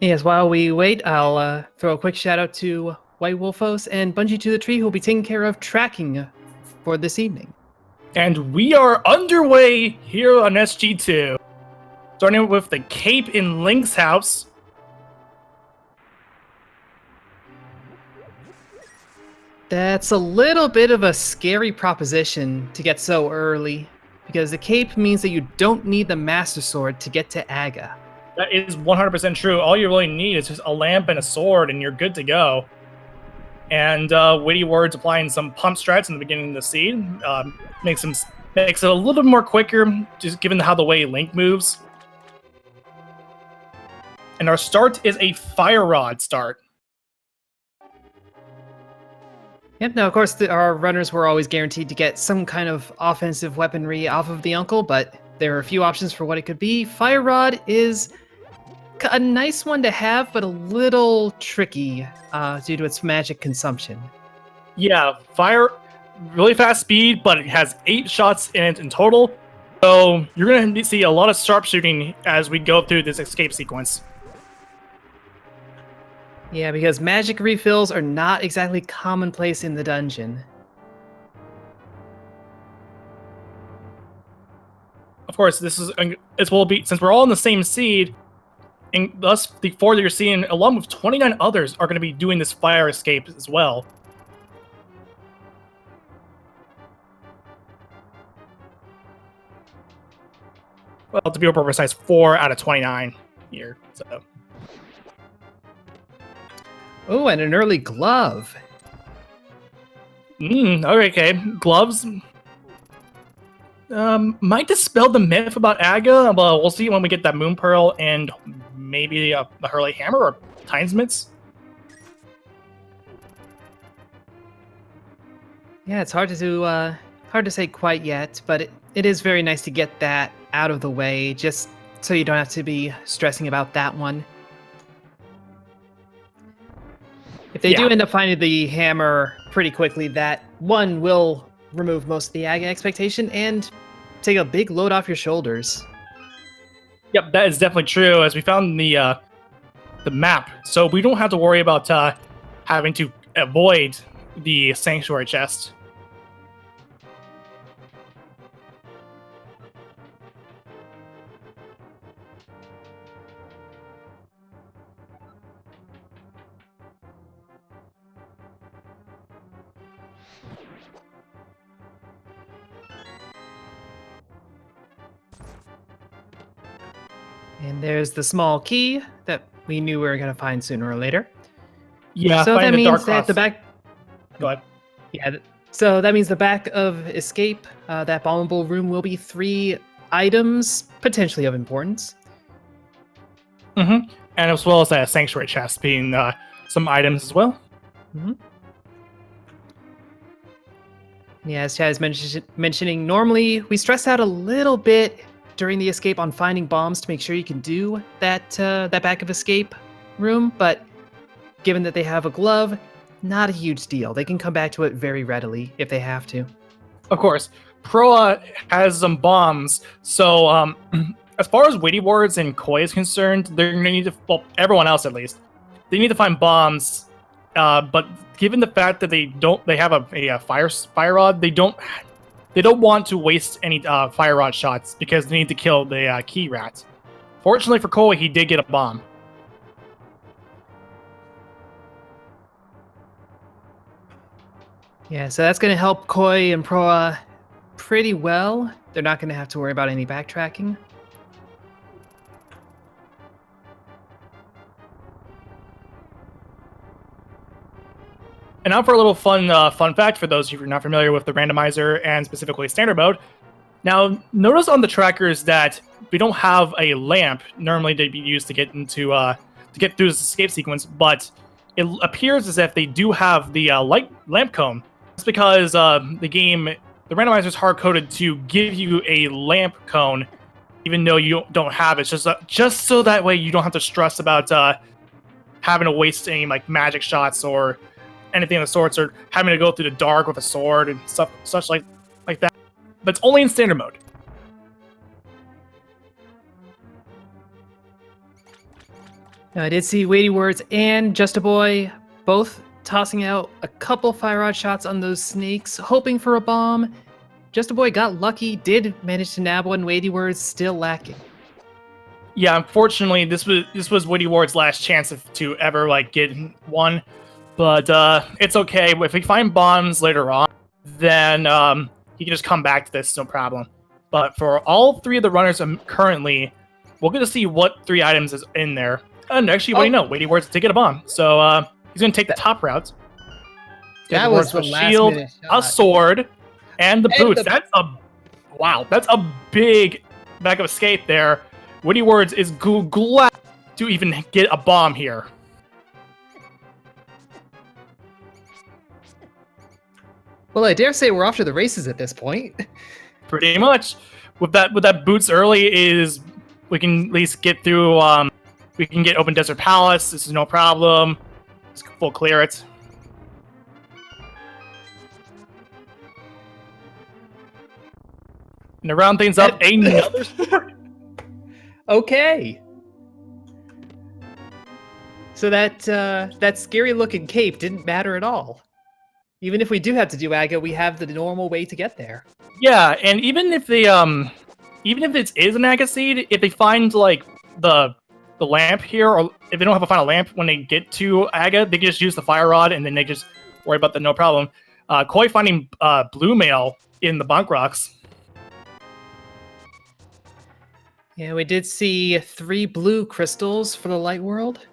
Yes, while we wait, I'll throw a quick shout out to White Wolfos and Bungee to the Tree, who will be taking care of tracking for this evening. And we are underway here on SG2. Starting with the Cape in Link's house. That's a little bit of a scary proposition to get so early, because the Cape means that you don't need the Master Sword to get to Aga. That is 100% true. All you really need is just a lamp and a sword, and you're good to go. And Witty Words applying some pump strats in the beginning of the seed makes it a little bit more quicker, just given how the way Link moves. And our start is a Fire Rod start. Yep, now of course our runners were always guaranteed to get some kind of offensive weaponry off of the Uncle, but there are a few options for what it could be. Fire Rod is a nice one to have, but a little tricky due to its magic consumption. Yeah, fire, really fast speed, but it has 8 shots in it in total. So you're going to see a lot of sharpshooting as we go through this escape sequence. Yeah, because magic refills are not exactly commonplace in the dungeon. Of course, this will be, since we're all in the same seed, and thus the 4 that you're seeing, along with 29 others, are going to be doing this fire escape as well. Well, to be more precise, 4 out of 29 here. So. Oh, and an early glove. Okay. Gloves. Might dispel the myth about Aga, but we'll see when we get that Moon Pearl and maybe a Hurley Hammer or Times Mitts. Yeah, it's hard to say quite yet, but it is very nice to get that out of the way, just so you don't have to be stressing about that one. If they do end up finding the hammer pretty quickly, that one will remove most of the Aga expectation and take a big load off your shoulders. Yep, that is definitely true, as we found the map, so we don't have to worry about having to avoid the Sanctuary chest. And there's the small key that we knew we were going to find sooner or later. Yeah, so that means that the back... Go ahead. Yeah, so that means the back of Escape, that bombable room, will be 3 items, potentially of importance. And as well as that Sanctuary chest being some items as well. Yeah, as Chad is mentioning, normally we stress out a little bit during the escape on finding bombs to make sure you can do that back of Escape room, but given that they have a glove, not a huge deal. They can come back to it very readily if they have to. Of course. Proa has some bombs, so as far as Witty Words and Koi is concerned, they're going to need to, well, everyone else at least, they need to find bombs, but given the fact that they have a fire rod, they don't want to waste any fire rod shots because they need to kill the key rat. Fortunately for Koi, he did get a bomb. Yeah, so that's going to help Koi and Proa pretty well. They're not going to have to worry about any backtracking. And now for a little fun fact for those of you who are not familiar with the randomizer and specifically standard mode. Now, notice on the trackers that we don't have a lamp. Normally, they'd be used to get into to get through this escape sequence, but it appears as if they do have the light lamp cone. That's because the randomizer is hard-coded to give you a lamp cone, even though you don't have it. Just so that way you don't have to stress about having to waste any magic shots or anything of the sorts, or having to go through the dark with a sword and such like that. But it's only in standard mode. Now, I did see Weighty Words and Just a Boy both tossing out a couple fire rod shots on those snakes, hoping for a bomb. Just a Boy got lucky, did manage to nab one. Weighty Words still lacking. Yeah, unfortunately, this was Woody Ward's last chance to ever like get one, but it's okay. If we find bombs later on, then he can just come back to this, no problem. But for all three of the runners currently, we're going to see what 3 items is in there. And actually, what do you know? Weighty Words to get a bomb, so he's going to take the top route. That was the last shield, minute shot. a sword, and the boots. That's a big back of escape there. Woody Words is glad to even get a bomb here. Well, I dare say we're off to the races at this point. Pretty much. With that boots early is we can at least get through. We can get Open Desert Palace. This is no problem. Just full clear it. And to round things up, another sword. Okay. So that scary looking cape didn't matter at all. Even if we do have to do Aga, we have the normal way to get there. Yeah, and even if they even if it is an Aga seed, if they find like the lamp here, or if they don't have a final lamp when they get to Aga, they can just use the fire rod and then they just worry about the no problem. Koi finding blue mail in the bunk rocks. Yeah, we did see 3 blue crystals for the light world.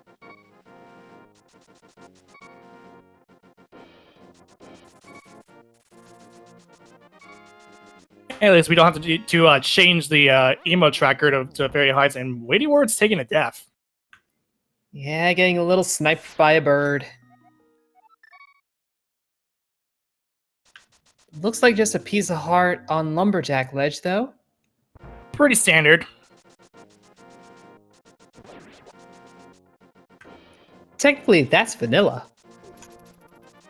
At least we don't have to change the emo tracker to very highs, and Weighty Ward's taking a death. Yeah, getting a little sniped by a bird. Looks like just a piece of heart on Lumberjack Ledge, though. Pretty standard. Technically, that's vanilla.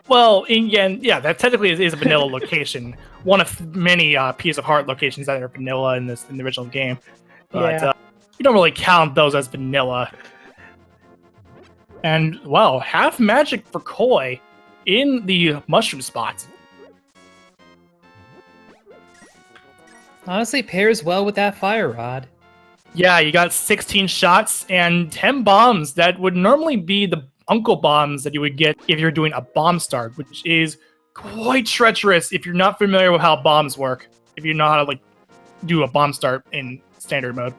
Well, yeah, that technically is a vanilla location. One of many piece of heart locations that are vanilla in the original game. But Yeah. you don't really count those as vanilla. And, wow, half magic for Koi in the mushroom spot. Honestly, pairs well with that fire rod. Yeah, you got 16 shots and 10 bombs that would normally be the uncle bombs that you would get if you're doing a bomb start, which is quite treacherous if you're not familiar with how bombs work. If you know how to like do a bomb start in standard mode.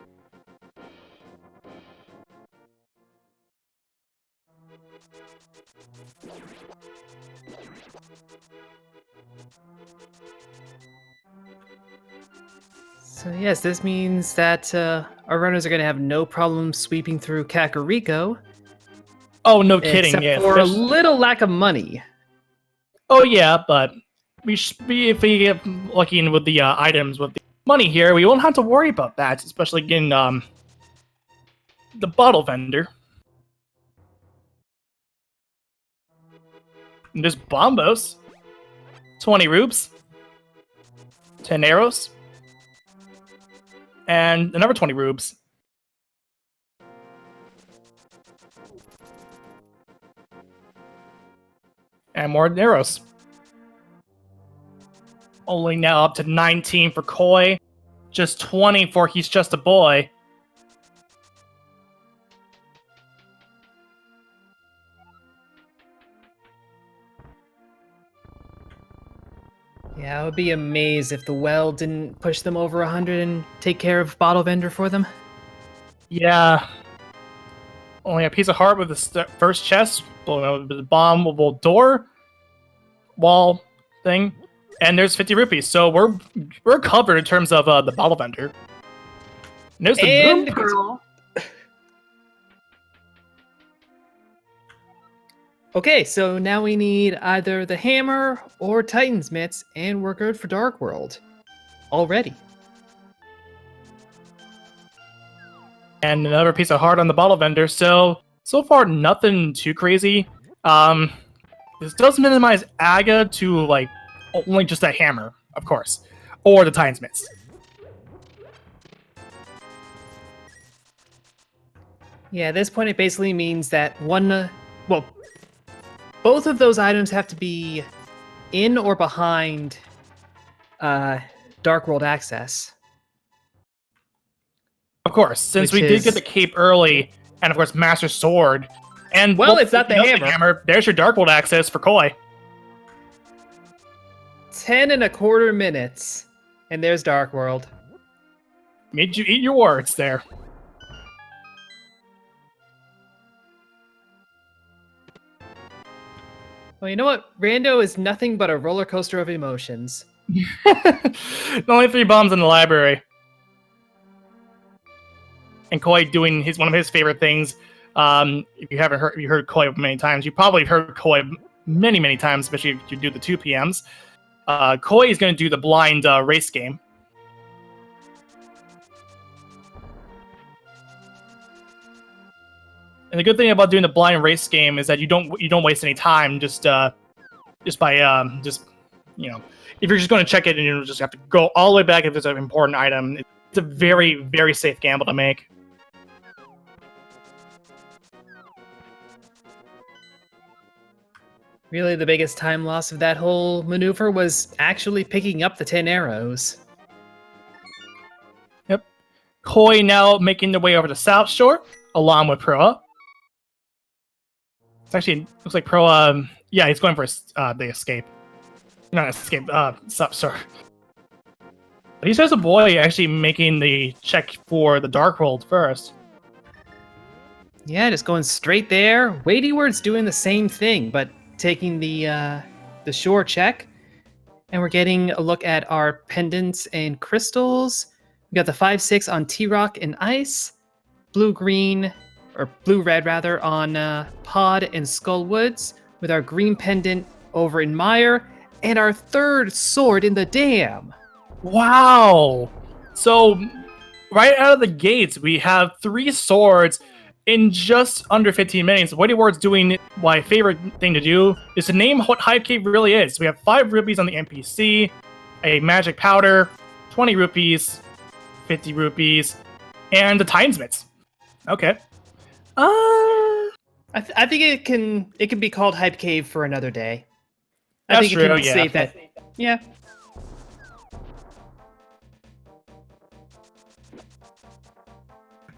So yes, this means that our runners are going to have no problem sweeping through Kakariko. Oh, no kidding! Except Yeah, for a little lack of money. Oh yeah, but we should be, if we get lucky with the items with the money here, we won't have to worry about that, especially getting the bottle vendor. And there's bombos. 20 rubes. 10 arrows. And another 20 rubes. And more arrows. Only now up to 19 for Koi. Just 20 for He's Just a Boy. Yeah, I would be amazed if the well didn't push them over 100 and take care of Bottle Vendor for them. Yeah. Only a piece of heart with the first chest, the bombable door, wall thing, and there's 50 rupees. So we're covered in terms of the bottle vendor. And there's the And boom pearl. Okay, so now we need either the hammer or Titan's mitts, and we're good for Dark World. Already. And another piece of heart on the bottle vendor. So far, nothing too crazy. This does minimize Aga to like only just a hammer, of course, or the Titan's mitts. Yeah, at this point it basically means that well, both of those items have to be in or behind Dark World access. Of course, since Which we did get is- the cape early, and of course Master Sword, and Well, it's not the hammer. There's your Dark World access for Koi. 10.25 minutes, and there's Dark World. Made you eat your words there. Well, you know what? Rando is nothing but a roller coaster of emotions. Only 3 bombs in the library. And Koi doing one of his favorite things. If you haven't heard Koi many times, you probably heard Koi many times, especially if you do the 2 PMs. Koi is going to do the blind race game. And the good thing about doing the blind race game is that you don't waste any time just by you know, if you're just going to check it and you just have to go all the way back if it's an important item. It's a very safe gamble to make. Really, the biggest time loss of that whole maneuver was actually picking up the 10 arrows. Yep. Koi now making their way over to South Shore, along with Proa. It's actually, looks like Proa, yeah, he's going for the escape. Not escape, South Shore. But he's just a boy actually making the check for the Dark World first. Yeah, just going straight there. Weighty Word's doing the same thing, but taking the shore check. And we're getting a look at our pendants and crystals. We got the 5/6 on T-Rock and Ice, blue-green, or blue-red rather, on Pod and Skullwoods, with our green pendant over in Mire, and our third sword in the dam. Wow! So, right out of the gates, we have 3 swords in just under 15 minutes. Weighty Ward's doing my favorite thing to do is to name what Hive Cave really is. We have 5 rupees on the NPC, a magic powder, 20 rupees, 50 rupees, and the Timesmiths. Okay. I think it can be called Hype Cave for another day. I That's think true, it can yeah. save that. Yeah.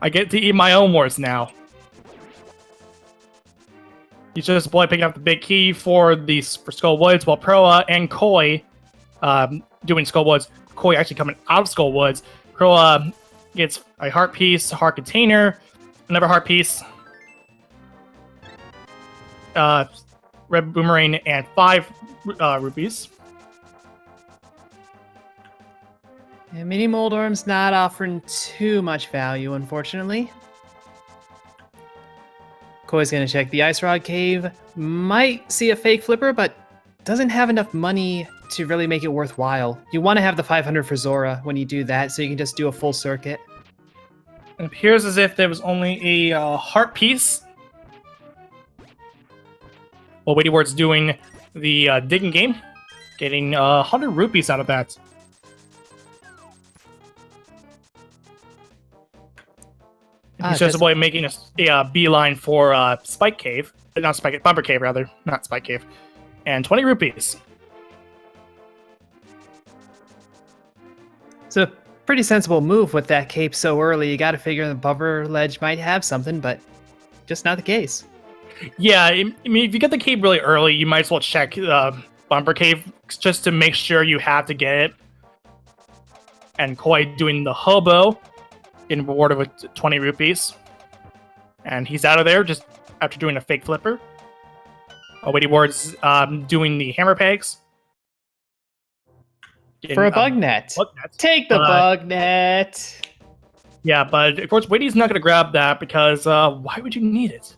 I get to eat my own words now. He's just a boy picking up the big key for Skullwoods, while Proa and Koi doing Skullwoods. Koi actually coming out of Skullwoods. Proa gets a heart piece, a heart container, another heart piece, red boomerang, and 5 rupees. Yeah, Mini Moldorm's not offering too much value, unfortunately. Koi's gonna check the Ice Rod Cave. Might see a fake flipper, but doesn't have enough money to really make it worthwhile. You want to have the 500 for Zora when you do that, so you can just do a full circuit. It appears as if there was only a heart piece. While Weighty Ward's doing the digging game, getting 100 rupees out of that. He's just a boy making a beeline for Spike Cave. Not Spike, Bumper Cave, rather. Not Spike Cave. And 20 rupees. It's a pretty sensible move with that cape so early. You gotta figure the bumper ledge might have something, but just not the case. Yeah, I mean, if you get the cave really early, you might as well check Bumper Cave just to make sure you have to get it. And Koi doing the hobo, getting rewarded with 20 rupees. And he's out of there just after doing a fake flipper. Weighty Ward's doing the hammer pegs. For a bug net. Take the bug net. Yeah, but of course, Weighty's not going to grab that because why would you need it?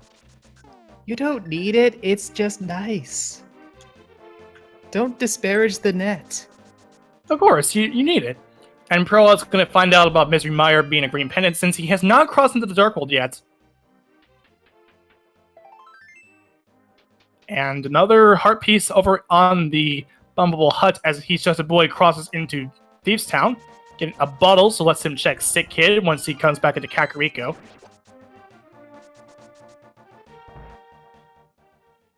You don't need it. It's just nice. Don't disparage the net. Of course, you need it. And Proa's going to find out about Misery Mire being a green pendant since he has not crossed into the Dark World yet. And another heart piece over on the Bumbable Hut as He's Just a Boy crosses into Thieves Town. Getting a bottle, so lets him check Sick Kid once he comes back into Kakariko.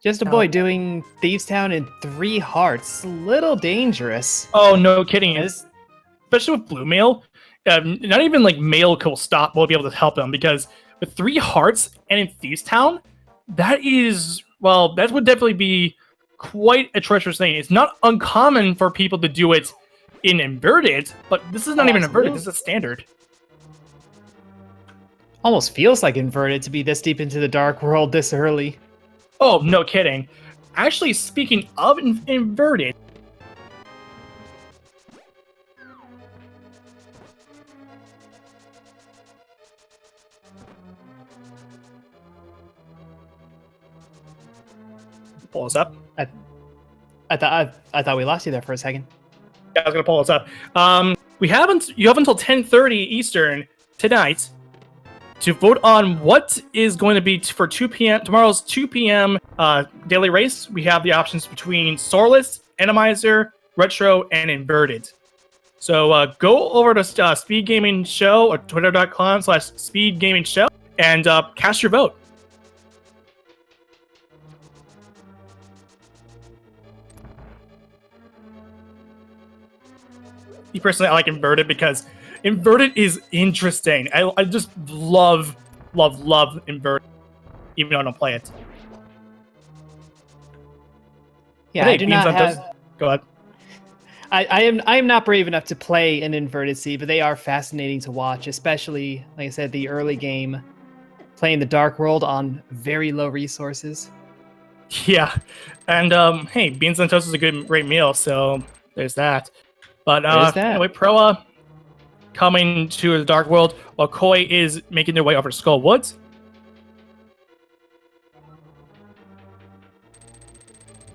Just a boy doing Thieves Town in 3 hearts. A little dangerous. Oh, no kidding. As- Especially with blue mail, not even like mail will be able to help him, because with 3 hearts and in Thieves Town, that would definitely be quite a treacherous thing. It's not uncommon for people to do it in inverted, but this is not even inverted. This is standard. Almost feels like inverted to be this deep into the dark world this early. Oh, no kidding. Actually, speaking of inverted, pull this up. I thought we lost you there for a second. Yeah, I was gonna pull this up. You have until 10:30 Eastern tonight to vote on what is going to be for 2 p.m. tomorrow's 2 p.m. Daily race. We have the options between Sorless, Randomizer, Retro, and Inverted. So go over to Speed Gaming Show or twitter.com/Speed Gaming Show and cast your vote. Personally, I like Inverted because Inverted is interesting. I just love Inverted, even though I don't play it. Yeah, hey, I do not have... Go ahead. I am not brave enough to play an Inverted Sea, but they are fascinating to watch, especially, like I said, the early game, playing the Dark World on very low resources. Yeah, and hey, beans and toast is a great meal, so there's that. But anyway, Proa coming to the Dark World while Koi is making their way over to Skull Woods.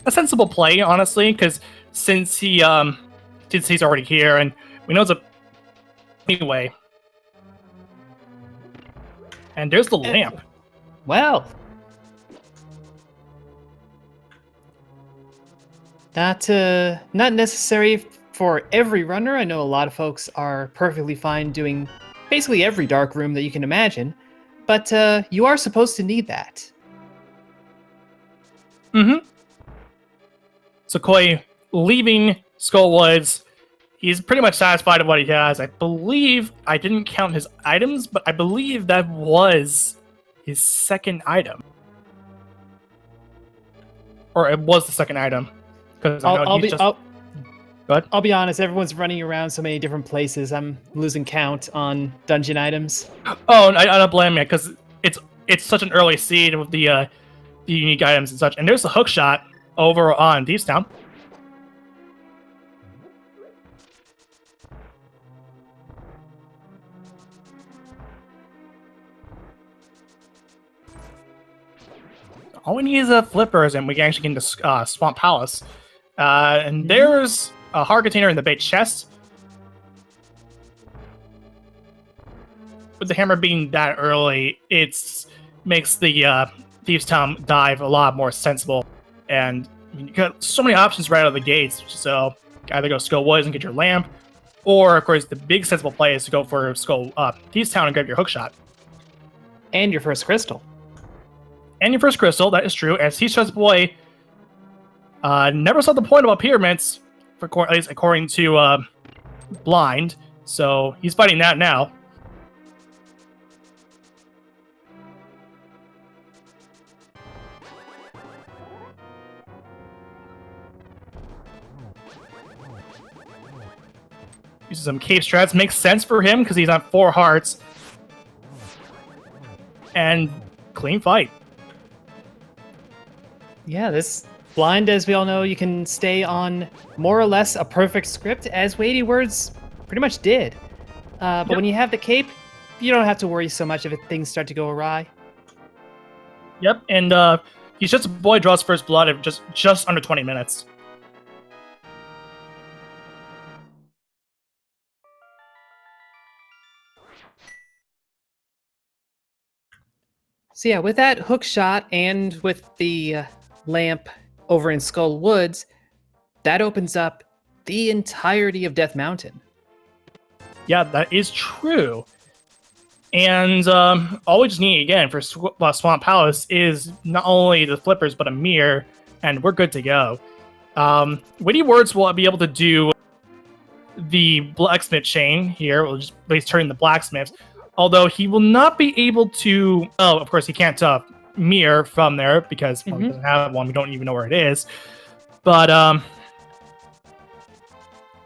A sensible play, honestly, because since he's already here, and we know it's a anyway. And there's the lamp. Well, not necessary for every runner. I know a lot of folks are perfectly fine doing basically every dark room that you can imagine, but you are supposed to need that. Mm-hmm. So Koi leaving Skullwoods, he's pretty much satisfied with what he has. I believe, I didn't count his items, but I believe that was his second item. Or it was the second item. Because I'll be honest, everyone's running around so many different places. I'm losing count on dungeon items. Oh, I don't blame you, because it's such an early seed with the unique items and such. And there's the hook shot over on Thieves Town. All we need is a flippers, and we can actually get into Swamp Palace. And there's a hard container in the bait chest. With the hammer being that early, it makes the Thieves Town dive a lot more sensible. And I mean, you got so many options right out of the gates. So either go Skull Woods and get your lamp, or of course the big sensible play is to go for Thieves Town and grab your hookshot. And your first crystal. And your first crystal, that is true. As Thieves Boy never saw the point about pyramids, at least according to Blind. So he's fighting that now. Uses some cave strats. Makes sense for him because he's on 4 hearts. And clean fight. Yeah, this Blind, as we all know, you can stay on more or less a perfect script, as Weighty Words pretty much did. But when you have the cape, you don't have to worry so much if things start to go awry. Yep, and he's just a boy draws first blood in just under 20 minutes. So yeah, with that hook shot and with the lamp over in Skull Woods, that opens up the entirety of Death Mountain. Yeah, that is true. And all we just need again for Swamp Palace is not only the flippers but a mirror, and we're good to go. Witty Words will be able to do the blacksmith chain here. We'll just at least turn the blacksmiths. Although he will not be able to. Oh, of course he can't mirror from there because he doesn't have one. We don't even know where it is. But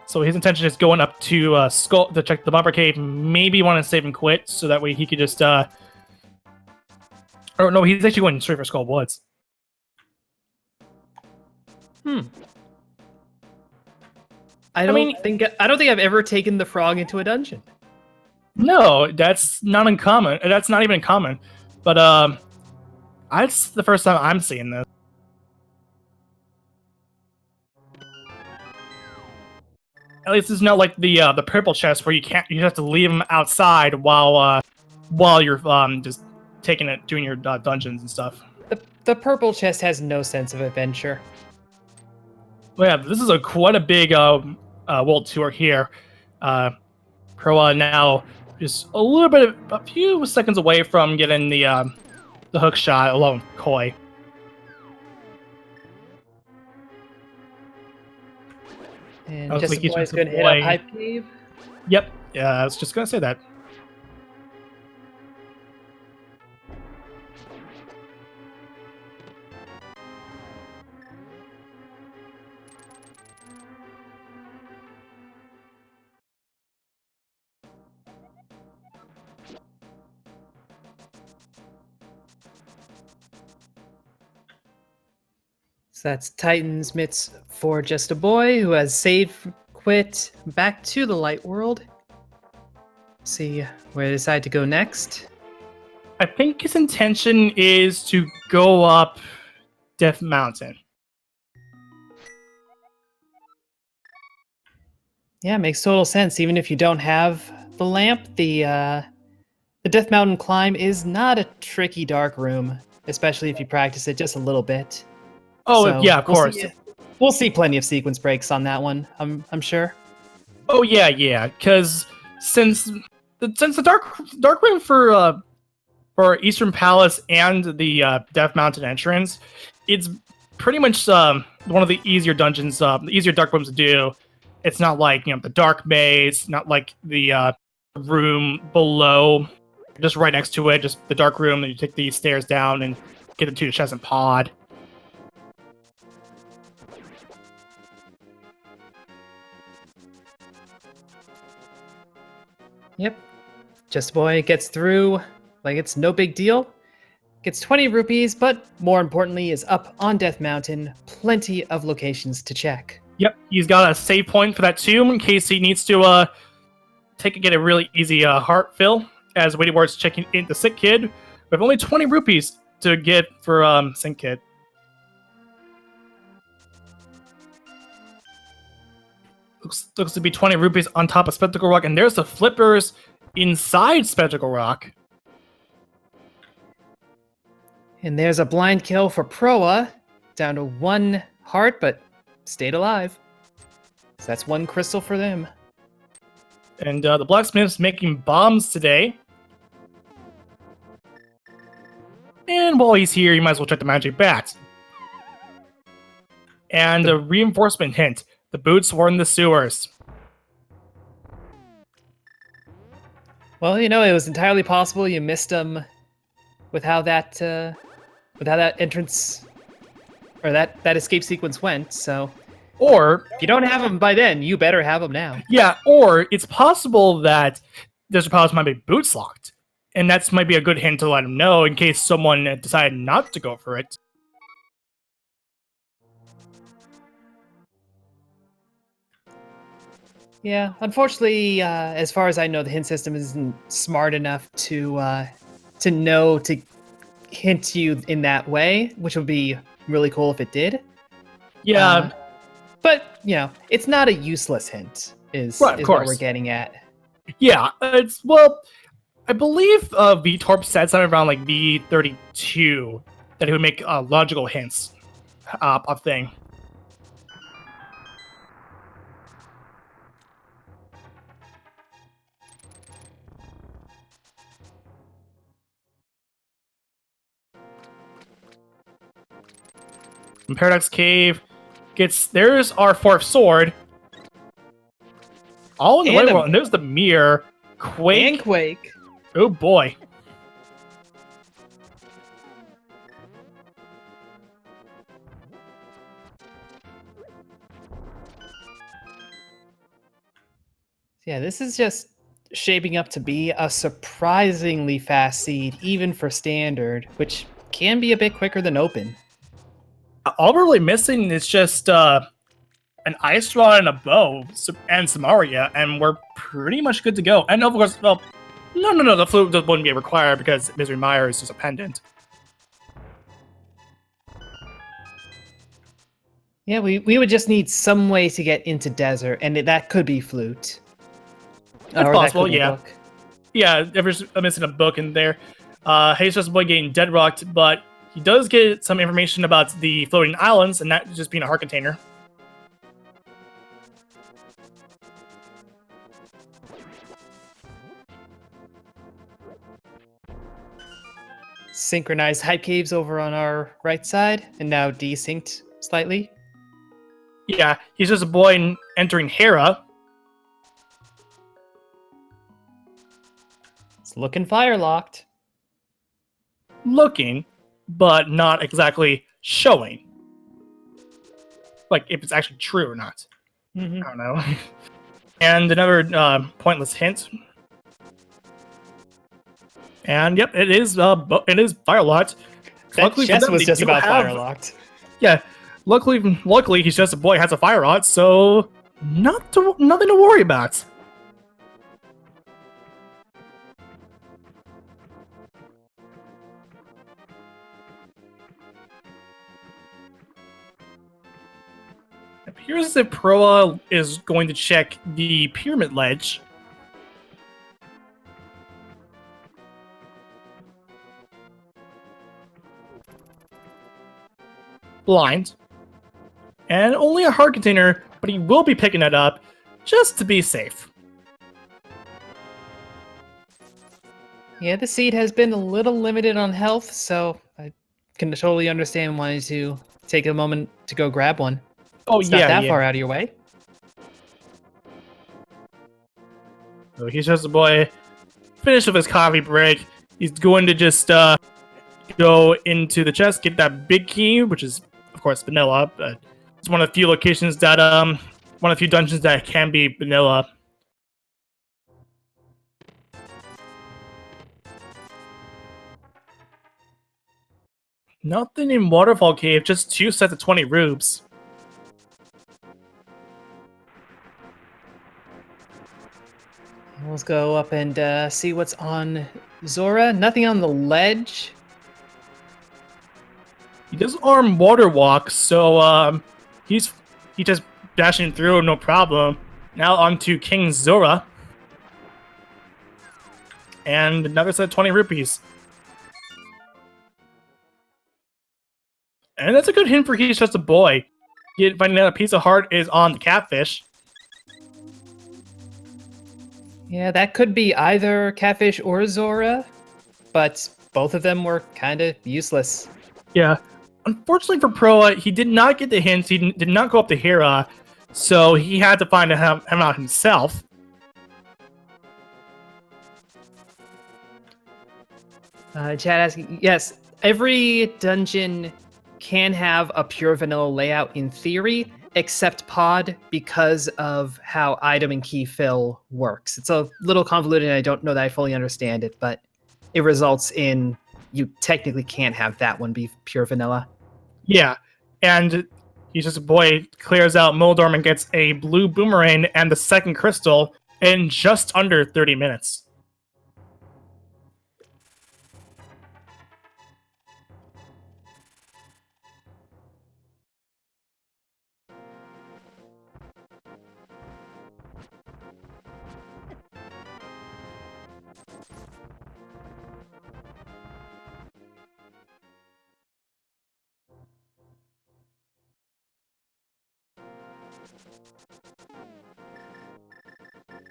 so his intention is going up to Skull to check the bumper cave. Maybe want to save and quit so that way he could just. Or no, he's actually going straight for Skull Woods. I don't think I've ever taken the frog into a dungeon. No, that's not uncommon. That's not even uncommon. But that's the first time I'm seeing this. At least it's not like the purple chest where you have to leave them outside while you're just doing your dungeons and stuff. The purple chest has no sense of adventure. Well, yeah, this is quite a big world tour here. Proa now just a few seconds away from getting the hook shot alone. Koi. And just the boy's going to hit a pipe cave. Yep. Yeah, I was just going to say that. So that's Titan's Mitts for Just a Boy, who has save quit back to the light world. See where they decide to go next. I think his intention is to go up Death Mountain. Yeah, makes total sense. Even if you don't have the lamp, the Death Mountain climb is not a tricky dark room, especially if you practice it just a little bit. Oh, so yeah, of course. We'll see plenty of sequence breaks on that one, I'm sure. Oh yeah, because since the dark room for Eastern Palace and the Death Mountain entrance, it's pretty much one of the easier dungeons, the easier dark rooms to do. It's not like the dark maze, not like the room below, just right next to it, just the dark room. And you take these stairs down and get into the Chesant Pod. Yep. Just Boy gets through like it's no big deal. Gets 20 rupees, but more importantly is up on Death Mountain. Plenty of locations to check. Yep, he's got a save point for that too in case he needs to get a really easy heart fill as Witty Ward's checking in the Sick Kid with only 20 rupees to get for Sick Kid. Looks to be 20 rupees on top of Spectacle Rock, and there's the flippers inside Spectacle Rock. And there's a blind kill for Proa, down to 1 heart, but stayed alive. So that's 1 crystal for them. And the blacksmith's making bombs today. And while he's here, you might as well check the magic bat. And a reinforcement hint. The boots were in the sewers. Well, it was entirely possible you missed them with how that entrance or that escape sequence went. So, or if you don't have them by then, you better have them now. Yeah, or it's possible that Desert Palace might be boots locked, and that might be a good hint to let them know in case someone decided not to go for it. Yeah, unfortunately, as far as I know, the hint system isn't smart enough to know to hint you in that way, which would be really cool if it did. Yeah, but it's not a useless hint. Is what we're getting at. Yeah, I believe VTorp said something around like V32 that he would make logical hints of thing. And Paradox Cave there's our 4th sword. All in the And way world, and there's the mirror. Quake. And Quake. Oh boy. Yeah, this is just shaping up to be a surprisingly fast seed, even for standard, which can be a bit quicker than open. All we're really missing is just an ice rod and a bow and some aria, and we're pretty much good to go. And of course, well, no, the flute wouldn't be required because Misery Mire is just a pendant. Yeah, we would just need some way to get into desert, and that could be flute. It's possible, yeah. Book. Yeah, there's missing a book in there. Hayes just boy getting deadrocked, but he does get some information about the floating islands, and that just being a heart container. Synchronized hype caves over on our right side, and now desynced slightly. Yeah, he's just a boy entering Hera. It's looking fire-locked. Looking, but not exactly showing. Like, if it's actually true or not. Mm-hmm. I don't know. And another pointless hint. And yep, it is fire-locked. That chest was just about fire-locked. Yeah, luckily he's just a boy, has a fire rod, so nothing to worry about. It appears as if Proa is going to check the pyramid ledge. Blind. And only a heart container, but he will be picking it up just to be safe. Yeah, the seed has been a little limited on health, so I can totally understand wanting to take a moment to go grab one. Oh, it's yeah, not that far out of your way. So he's just a boy, finished with his coffee break. He's going to just go into the chest, get that big key, which is, of course, vanilla, but it's one of the few locations that, one of the few dungeons that can be vanilla. Nothing in Waterfall Cave, just 2 sets of 20 rubes. Let's go up and see what's on Zora. Nothing on the ledge. He does arm water walk, so he's just dashing through, no problem. Now on to King Zora. And another set of 20 rupees. And that's a good hint for he's just a boy. Finding out a piece of heart is on the catfish. Yeah, that could be either Catfish or Zora, but both of them were kind of useless. Yeah. Unfortunately for Proa, he did not get the hints. He did not go up to Hera, so he had to find him out himself. Chad asking, yes, every dungeon can have a pure vanilla layout in theory, except pod because of how item and key fill works. It's a little convoluted and I don't know that I fully understand it, but it results in you technically can't have that one be pure vanilla. Yeah, and he's just a boy, clears out Moldorm and gets a blue boomerang and the second crystal in just under 30 minutes.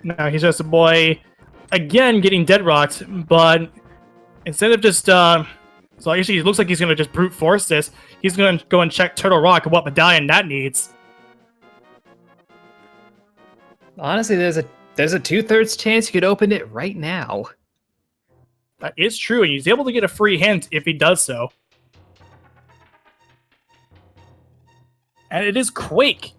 Now he's just a boy, again getting dead rocked, but instead of just So actually, it looks like he's going to just brute force this. He's going to go and check Turtle Rock and what medallion that needs. Honestly, there's a 2/3 chance you could open it right now. That is true, and he's able to get a free hint if he does so. And it is Quake.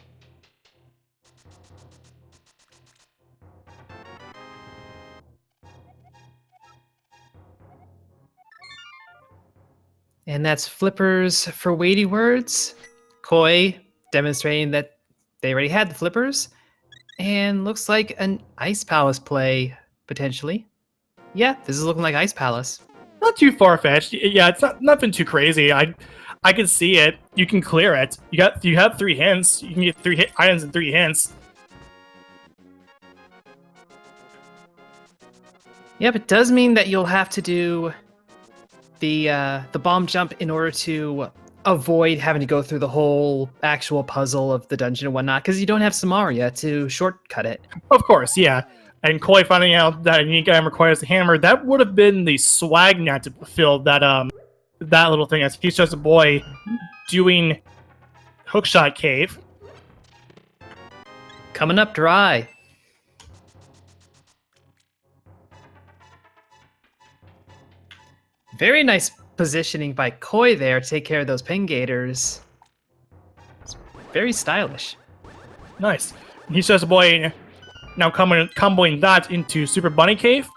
And that's flippers for weighty words. Koi demonstrating that they already had the flippers. And looks like an Ice Palace play, potentially. Yeah, this is looking like Ice Palace. Not too far-fetched. Yeah, it's not nothing too crazy. I can see it. You can clear it. You have 3 hints. You can get 3 items and 3 hints. Yep, it does mean that you'll have to do the bomb jump in order to avoid having to go through the whole actual puzzle of the dungeon and whatnot, because you don't have Samaria to shortcut it. Of course, yeah. And Koi finding out that a unique item requires the hammer, that would have been the swag net to fulfill that that little thing, as he's just a boy doing hookshot cave. Coming up dry. Very nice positioning by Koi there to take care of those pin gators. It's very stylish. Nice. And he's just a boy now comboing that into Super Bunny Cave.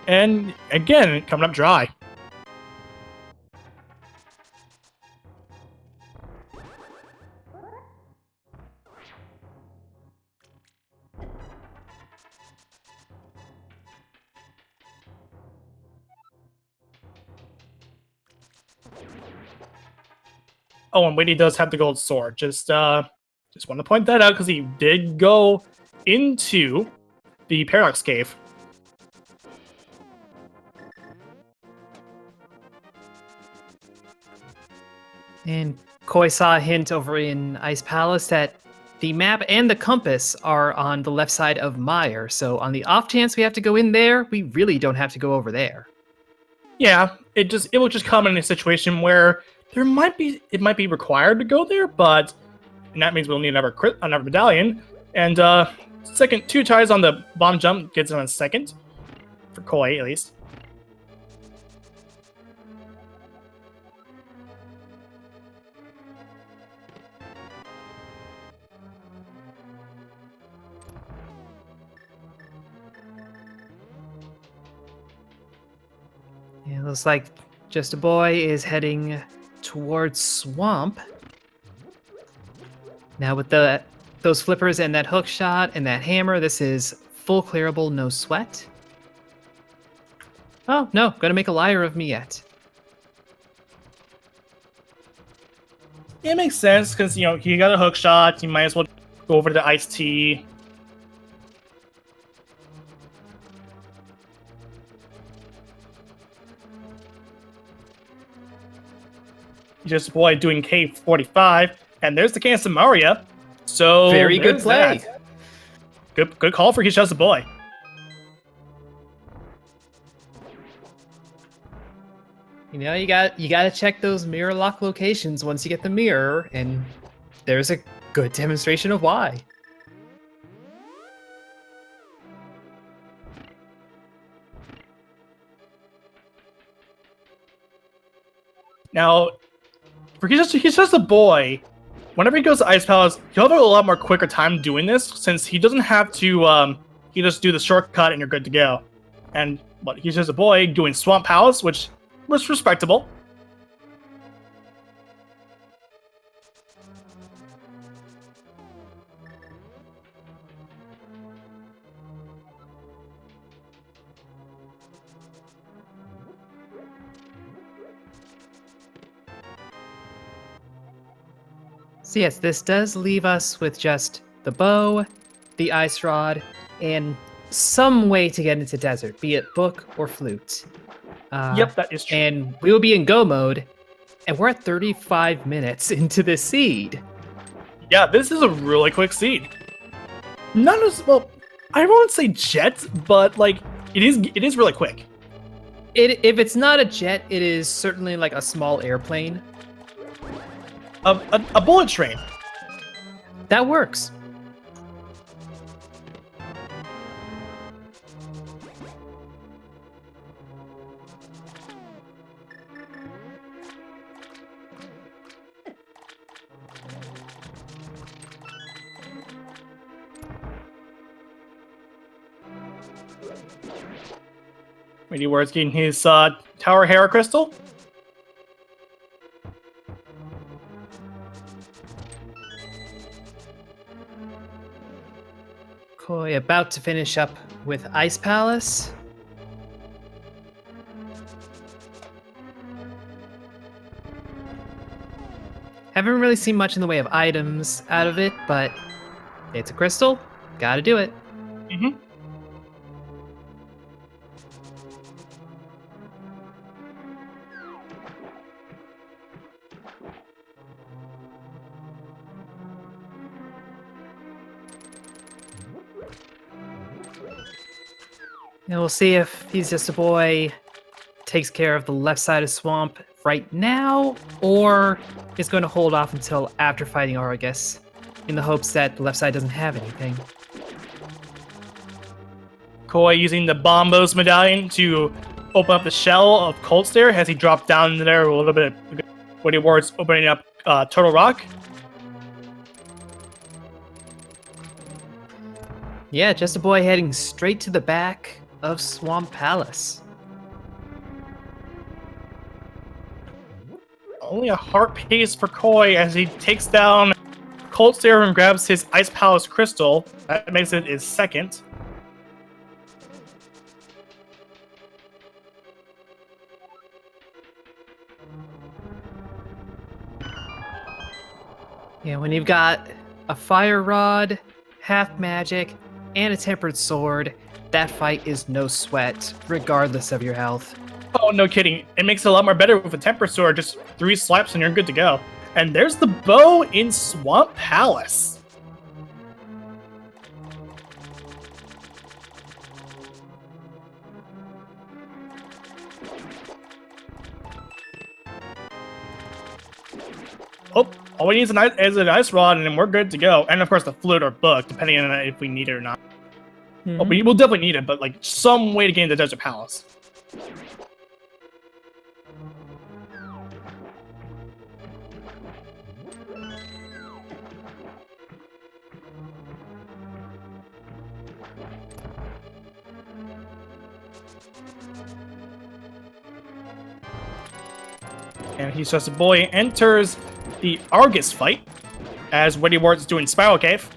And again, coming up dry. Oh, and Whitney does have the gold sword. Just want to point that out because he did go into the Paradox Cave. And Koi saw a hint over in Ice Palace that the map and the compass are on the left side of Mire. So on the off chance we have to go in there, we really don't have to go over there. Yeah, it will just come in a situation where it might be required to go there, but and that means we'll need another medallion. And second 2 tries on the bomb jump gets him a second for Koi at least. Yeah, it looks like Just a Boy is heading towards Swamp. Now with those flippers and that hook shot and that hammer, this is full clearable, no sweat. Oh, no, gonna make a liar of me yet. It makes sense, because, you know, he got a hook shot, you might as well go over to the iced tea. Just a Boy doing K45, and there's the can of Samaria. So very good play. That. Good call for He's Just a Boy. You know, you gotta check those mirror lock locations once you get the mirror, and there's a good demonstration of why. Now, for He's just a Boy, whenever he goes to Ice Palace, he'll have a lot more quicker time doing this, since he doesn't have to, he just do the shortcut and you're good to go. And, but He's Just a Boy doing Swamp Palace, which was respectable. So yes, this does leave us with just the bow, the ice rod, and some way to get into desert, be it book or flute. Yep, that is true. And we will be in go mode, and we're at 35 minutes into the seed. Yeah, this is a really quick seed. Not as well. I won't say jet, but like It is really quick. If it's not a jet, it is certainly like a small airplane. A bullet train. That works. Maybe Ward's getting his Tower Hera Crystal. Koi about to finish up with Ice Palace. Haven't really seen much in the way of items out of it, but it's a crystal. Gotta do it. Mm-hmm. And we'll see if He's Just a Boy takes care of the left side of Swamp right now, or is going to hold off until after fighting Argus, in the hopes that the left side doesn't have anything. Koi using the Bombos medallion to open up the shell of Cold Stare as he dropped down there a little bit. Woody Ward's opening up Turtle Rock. Yeah, Just a Boy heading straight to the back of Swamp Palace. Only a heart pace for Koi as he takes down Cold Stare and grabs his Ice Palace Crystal. That makes it his second. Yeah, when you've got a Fire Rod, half magic, and a Tempered Sword, that fight is no sweat, regardless of your health. Oh, no kidding. It makes it a lot more better with a Temper Sword. Just 3 slaps and you're good to go. And there's the bow in Swamp Palace. Oh, all we need is an ice rod and then we're good to go. And of course the flute or book, depending on if we need it or not. Mm-hmm. Oh, but we'll definitely need it, but like some way to get into Desert Palace. And He's Just a Boy enters the Argus fight as Woody Ward's doing Spiral Cave.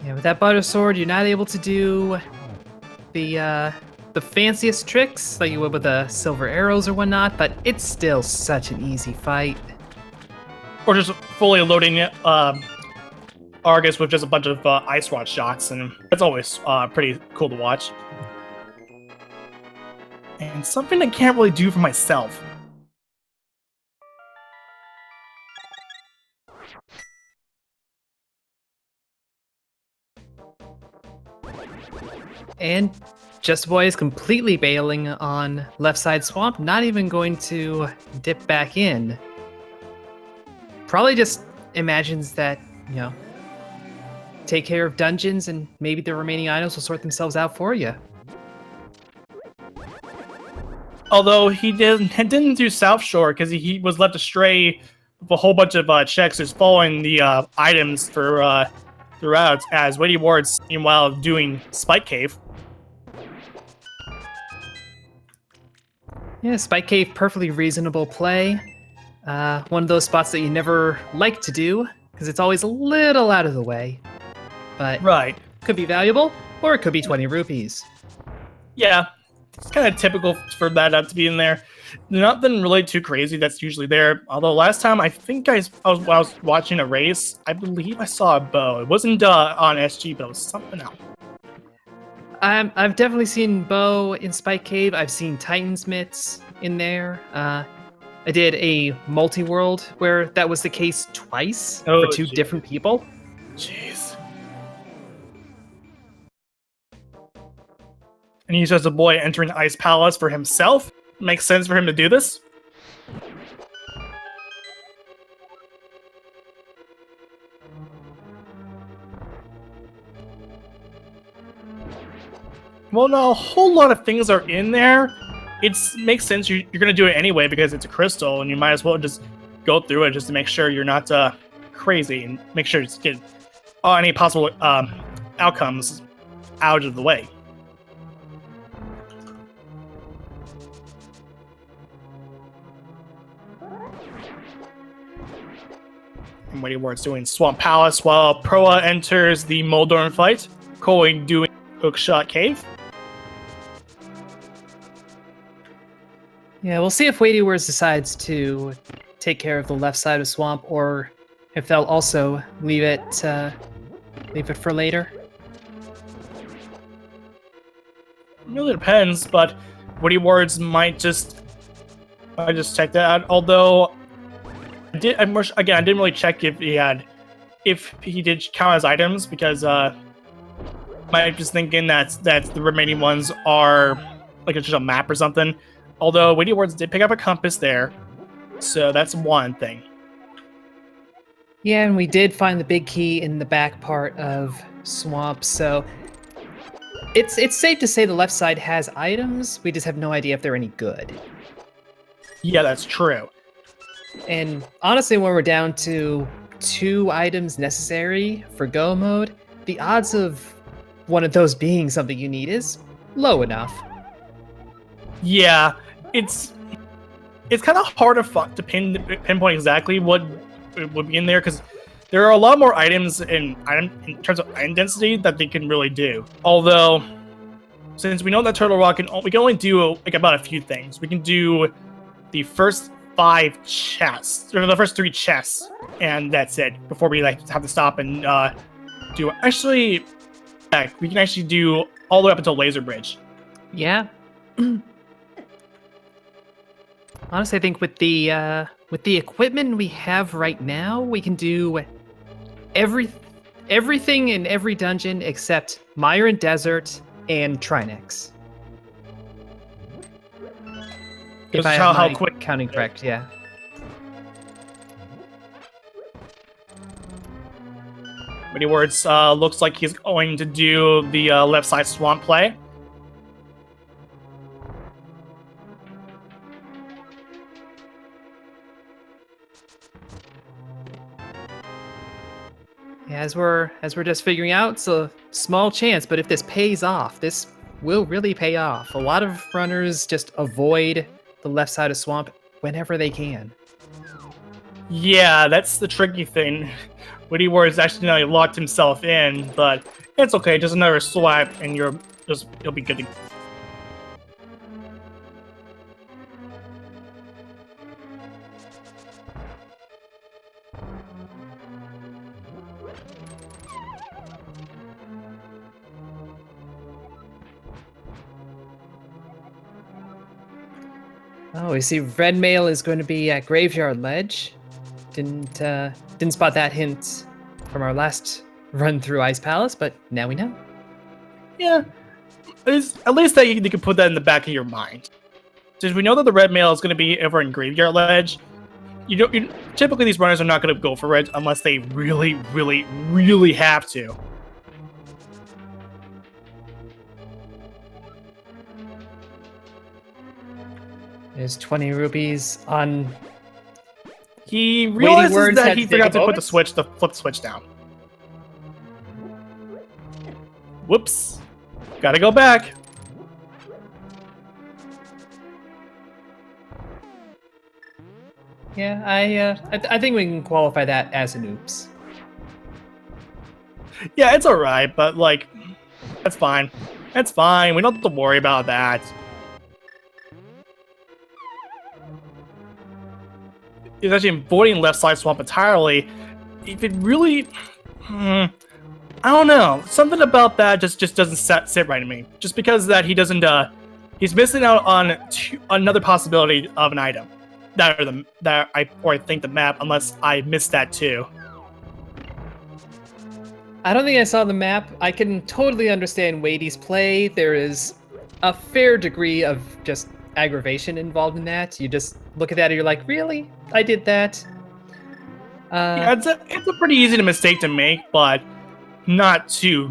Yeah, with that Butter Sword, you're not able to do the fanciest tricks like you would with the silver arrows or whatnot, but it's still such an easy fight. Or just fully loading Argus with just a bunch of Ice Rod shots, and it's always pretty cool to watch. And something I can't really do for myself. And Just Boy is completely bailing on left side Swamp, not even going to dip back in. Probably just imagines that, you know, take care of dungeons and maybe the remaining items will sort themselves out for you. Although he didn't do South Shore because he was left astray with a whole bunch of checks just following the items for throughout, as Woody Ward's meanwhile doing Spike Cave. Yeah, Spike Cave, perfectly reasonable play. One of those spots that you never like to do, because it's always a little out of the way. But Right. could be valuable, or it could be 20 rupees. Yeah, it's kind of typical for that to be in there. Nothing really too crazy that's usually there. Although last time I think when I was watching a race, I believe I saw a bow. It wasn't on SG, but it was something else. I've definitely seen Bow in Spike Cave. I've seen Titan's Mitts. in there. I did a multi-world where that was the case twice Oh, for two geez. different people. Jeez. And he's just a boy entering the Ice Palace for himself. Makes sense for him to do this. Well, no, a whole lot of things are in there. It makes sense. You're going to do it anyway because it's a crystal, and you might as well just go through it just to make sure you're not crazy and make sure to get any possible outcomes out of the way. And Mighty Ward's doing Swamp Palace while Proa enters the Moldorn fight. Koi doing Hookshot Cave. Yeah, we'll see if Weighty Words decides to take care of the left side of Swamp, or if they'll also leave it for later. It really depends, but Woody Words might just check that out. Although I didn't really check if he did count as items, because I'm just thinking that the remaining ones are like just a map or something. Although Weighty Words did pick up a compass there, so that's one thing. Yeah, and we did find the big key in the back part of Swamp, so it's safe to say the left side has items. We just have no idea if they're any good. Yeah, that's true. And honestly, when we're down to 2 items necessary for go mode, the odds of one of those being something you need is low enough. Yeah, it's kind of hard to pinpoint exactly what would be in there, because there are a lot more items in terms of item density that they can really do. Although, since we know that Turtle Rock we can only do like about a few things. We can do the first 5 chests, or the first 3 chests, and that's it. Before we have to stop and do. Actually, we can actually do all the way up until Laser Bridge. Yeah. Honestly, I think with the equipment we have right now, we can do everything in every dungeon except Myron Desert and Trinex. If I have my quick counting correct, yeah. Many words. Looks like he's going to do the left side swamp play. Yeah, as we're just figuring out, it's a small chance, but if this pays off, this will really pay off. A lot of runners just avoid the left side of Swamp whenever they can. Yeah, that's the tricky thing. Woody Ward's actually locked himself in, but it's okay. Just another swipe, and you'll be good. Oh, we see Red Mail is going to be at Graveyard Ledge. Didn't spot that hint from our last run through Ice Palace, but now we know. Yeah, at least that you can put that in the back of your mind. Since we know that the Red Mail is going to be over in Graveyard Ledge, typically these runners are not going to go for it unless they really, really, really have to. There's 20 rupees on. He realizes that he forgot to flip the switch down. Whoops. Gotta go back. Yeah, I think we can qualify that as an oops. Yeah, it's alright, but that's fine. That's fine. We don't have to worry about that. He's actually avoiding left side swamp entirely. If it really, I don't know, something about that just doesn't sit right in me. Just because that he doesn't he's missing out on another possibility of an item. I think the map, unless I missed that too. I don't think I saw the map. I can totally understand Wadey's play. There is a fair degree of just aggravation involved in that. You just look at that and you're like, really? I did that? Yeah, it's a pretty easy mistake to make, but not too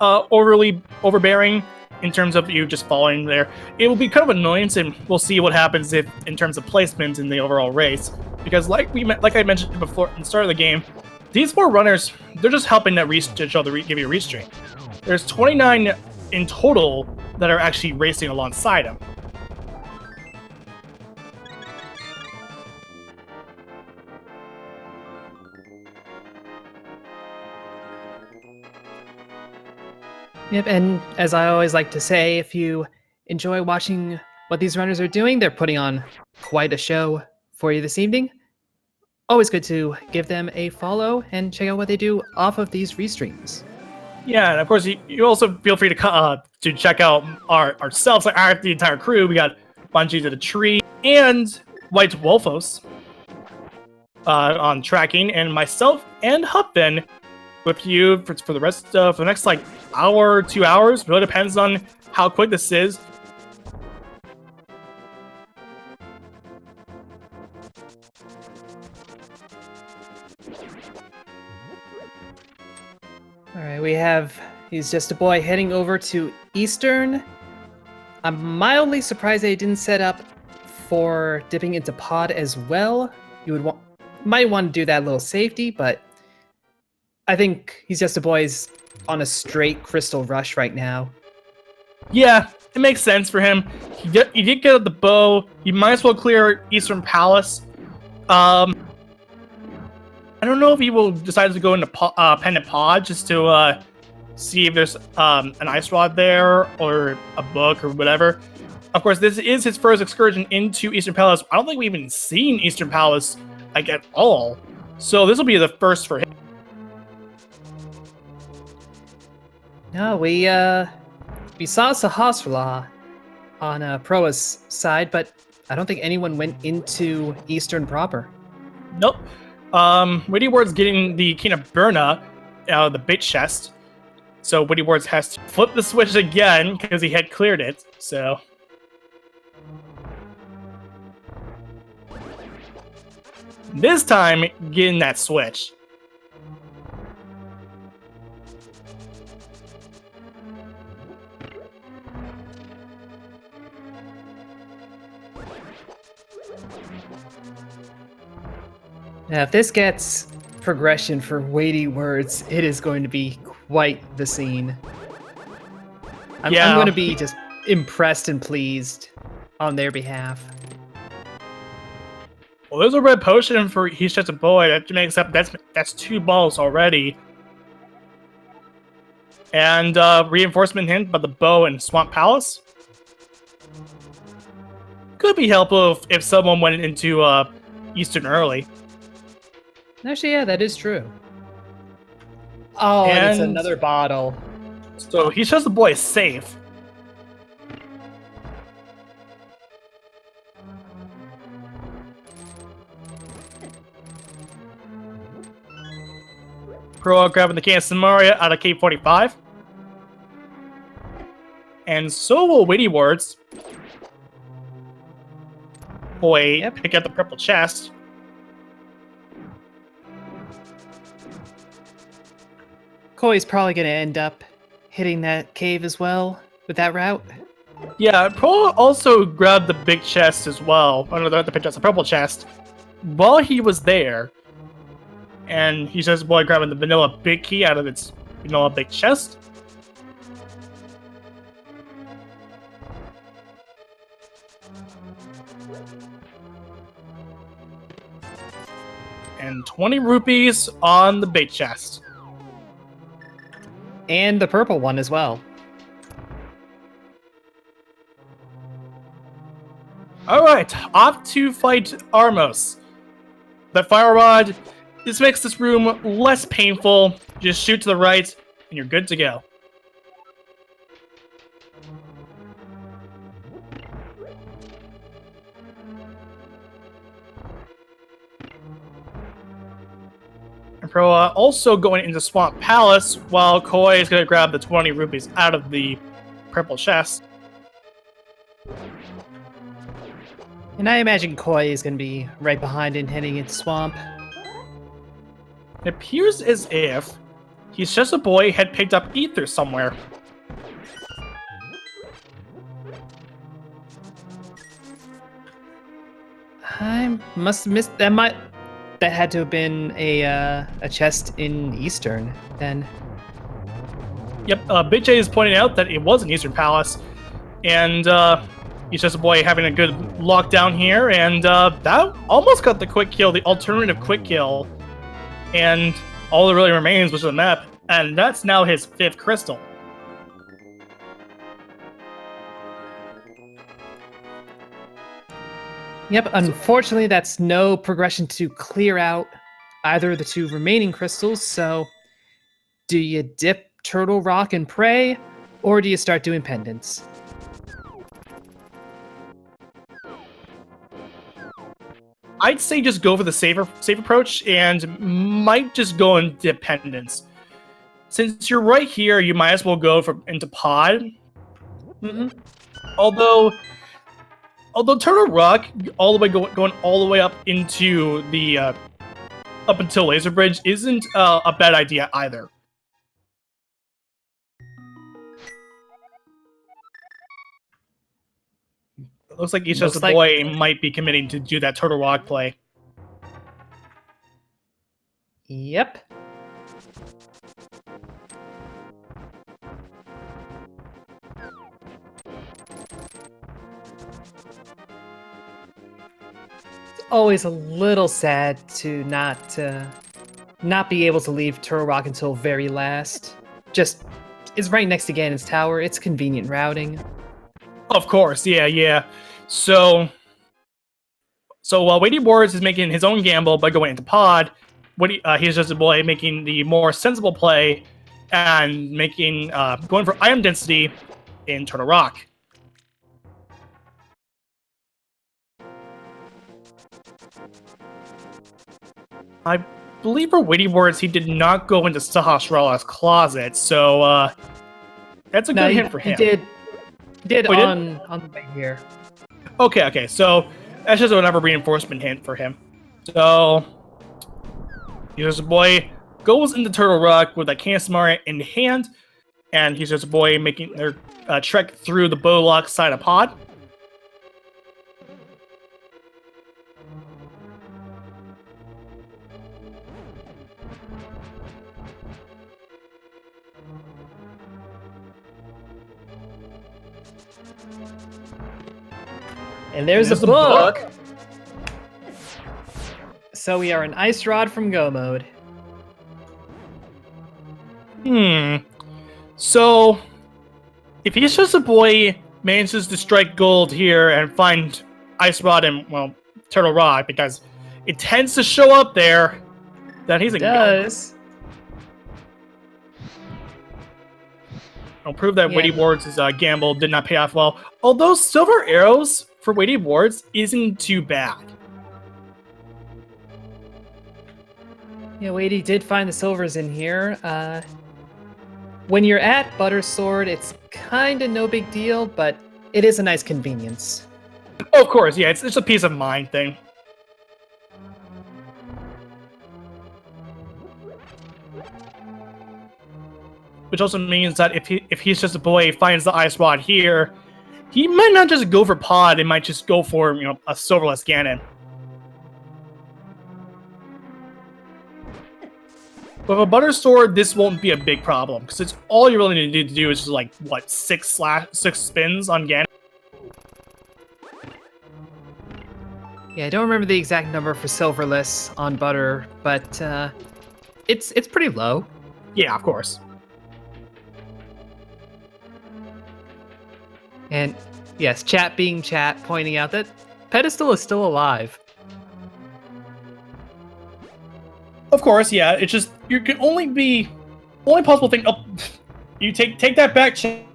overly overbearing in terms of you just falling there. It will be kind of annoying, and we'll see what happens if in terms of placement in the overall race. Because like I mentioned before in the start of the game, these 4 runners, they're just helping that give you a restream. There's 29 in total that are actually racing alongside him. Yep, and as I always like to say, if you enjoy watching what these runners are doing, they're putting on quite a show for you this evening. Always good to give them a follow and check out what they do off of these restreams. Yeah, and of course, you also feel free to check out ourselves, like the entire crew. We got Bungie to the Tree and White Wolfos on tracking, and myself and Hupfin with you for the rest for the next like hour, 2 hours. Really depends on how quick this is. All right, we have He's Just a Boy heading over to Eastern. I'm mildly surprised they didn't set up for dipping into pod as well. You might want to do that little safety, but I think He's Just a Boy's on a straight crystal rush right now. Yeah, it makes sense for him. He did get the bow. He might as well clear Eastern Palace. I don't know if he will decide to go into Pendant Pod just to see if there's an ice rod there or a book or whatever. Of course, this is his first excursion into Eastern Palace. I don't think we've even seen Eastern Palace like at all. So this will be the first for him. No, we saw Sahasrahla on Proa's side, but I don't think anyone went into Eastern proper. Nope. Witty Ward's getting the King of Burna out of the bait chest. So Witty Wards has to flip the switch again because he had cleared it. So this time, getting that switch. Now, if this gets progression for Weighty Words, it is going to be quite the scene. I'm going to be just impressed and pleased on their behalf. Well, there's a red potion for He's Just a Boy. That makes up that's 2 balls already. And reinforcement hint by the bow and Swamp Palace. Could be helpful if someone went into Eastern early. Actually, yeah, that is true. Oh, and it's another bottle. So He's Just a Boy is safe. Pro grabbing the can of Samaria out of K45. And so will Witty Words. Boy, pick up the purple chest. Koi's probably going to end up hitting that cave as well with that route. Yeah, Pro also grabbed the big chest as well. Oh, no, the big chest, the purple chest. While he was there, and he says, boy, grabbing the vanilla big key out of its vanilla big chest. And 20 rupees on the big chest. And the purple one as well. Alright, off to fight Armos. That fire rod, this makes this room less painful. Just shoot to the right, and you're good to go. Pro also going into Swamp Palace, while Koi is going to grab the 20 rupees out of the purple chest. And I imagine Koi is going to be right behind and heading into Swamp. It appears as if He's Just a Boy had picked up Ether somewhere. I must have missed that. That had to have been a chest in Eastern then. Yep, Big J is pointing out that it was an Eastern Palace, and He's Just a Boy having a good lockdown here, and that almost got the quick kill, the alternative quick kill, and all that really remains was the map, and that's now his 5th crystal. Yep, unfortunately that's no progression to clear out either of the 2 remaining crystals, so do you dip Turtle Rock and pray, or do you start doing pendants? I'd say just go for the safe approach and might just go in dependence. Since you're right here, you might as well go into pod. Mm-hmm. Although Turtle Rock all the way going all the way up into the up until Laser Bridge isn't a bad idea either. It looks like He's Just a Boy might be committing to do that Turtle Rock play. Yep. It's always a little sad to not be able to leave Turtle Rock until very last. Just it's right next to Ganon's Tower. It's convenient routing. Of course, yeah. So while Weighty Boards is making his own gamble by going into pod, He's Just a Boy making the more sensible play and making going for item density in Turtle Rock. I believe for Weighty Boards he did not go into Sahasrara's closet, so that's a good hint for him. He did on the way here. Okay, so that's just another reinforcement hint for him. So He's Just a Boy goes into Turtle Rock with a Cansmar in hand, and He's Just a Boy making their trek through the Bowlock side of pod. And there's a book. So we are an Ice Rod from Go mode. So if He's Just a Boy manages to strike gold here and find Ice Rod and, well, Turtle Rock, because it tends to show up there, then he's a go. I'll prove that Weighty Boards' gamble did not pay off well. Although silver arrows for Weighty Boards isn't too bad. Yeah, Weighty did find the silvers in here. When you're at Butter Sword, it's kind of no big deal, but it is a nice convenience. Oh, of course, yeah, it's just a peace of mind thing. Which also means that if He's Just a Boy finds the Ice Rod here, he might not just go for pod, it might just go for, a silverless Ganon. With a Butter Sword, this won't be a big problem, because it's all you really need to do is just, like, what, 6 spins on Ganon? Yeah, I don't remember the exact number for silverless on Butter, but it's pretty low. Yeah, of course. And yes, chat being chat, pointing out that Pedestal is still alive. Of course, yeah. It's just you can only possible thing. Oh, you take that back, chat.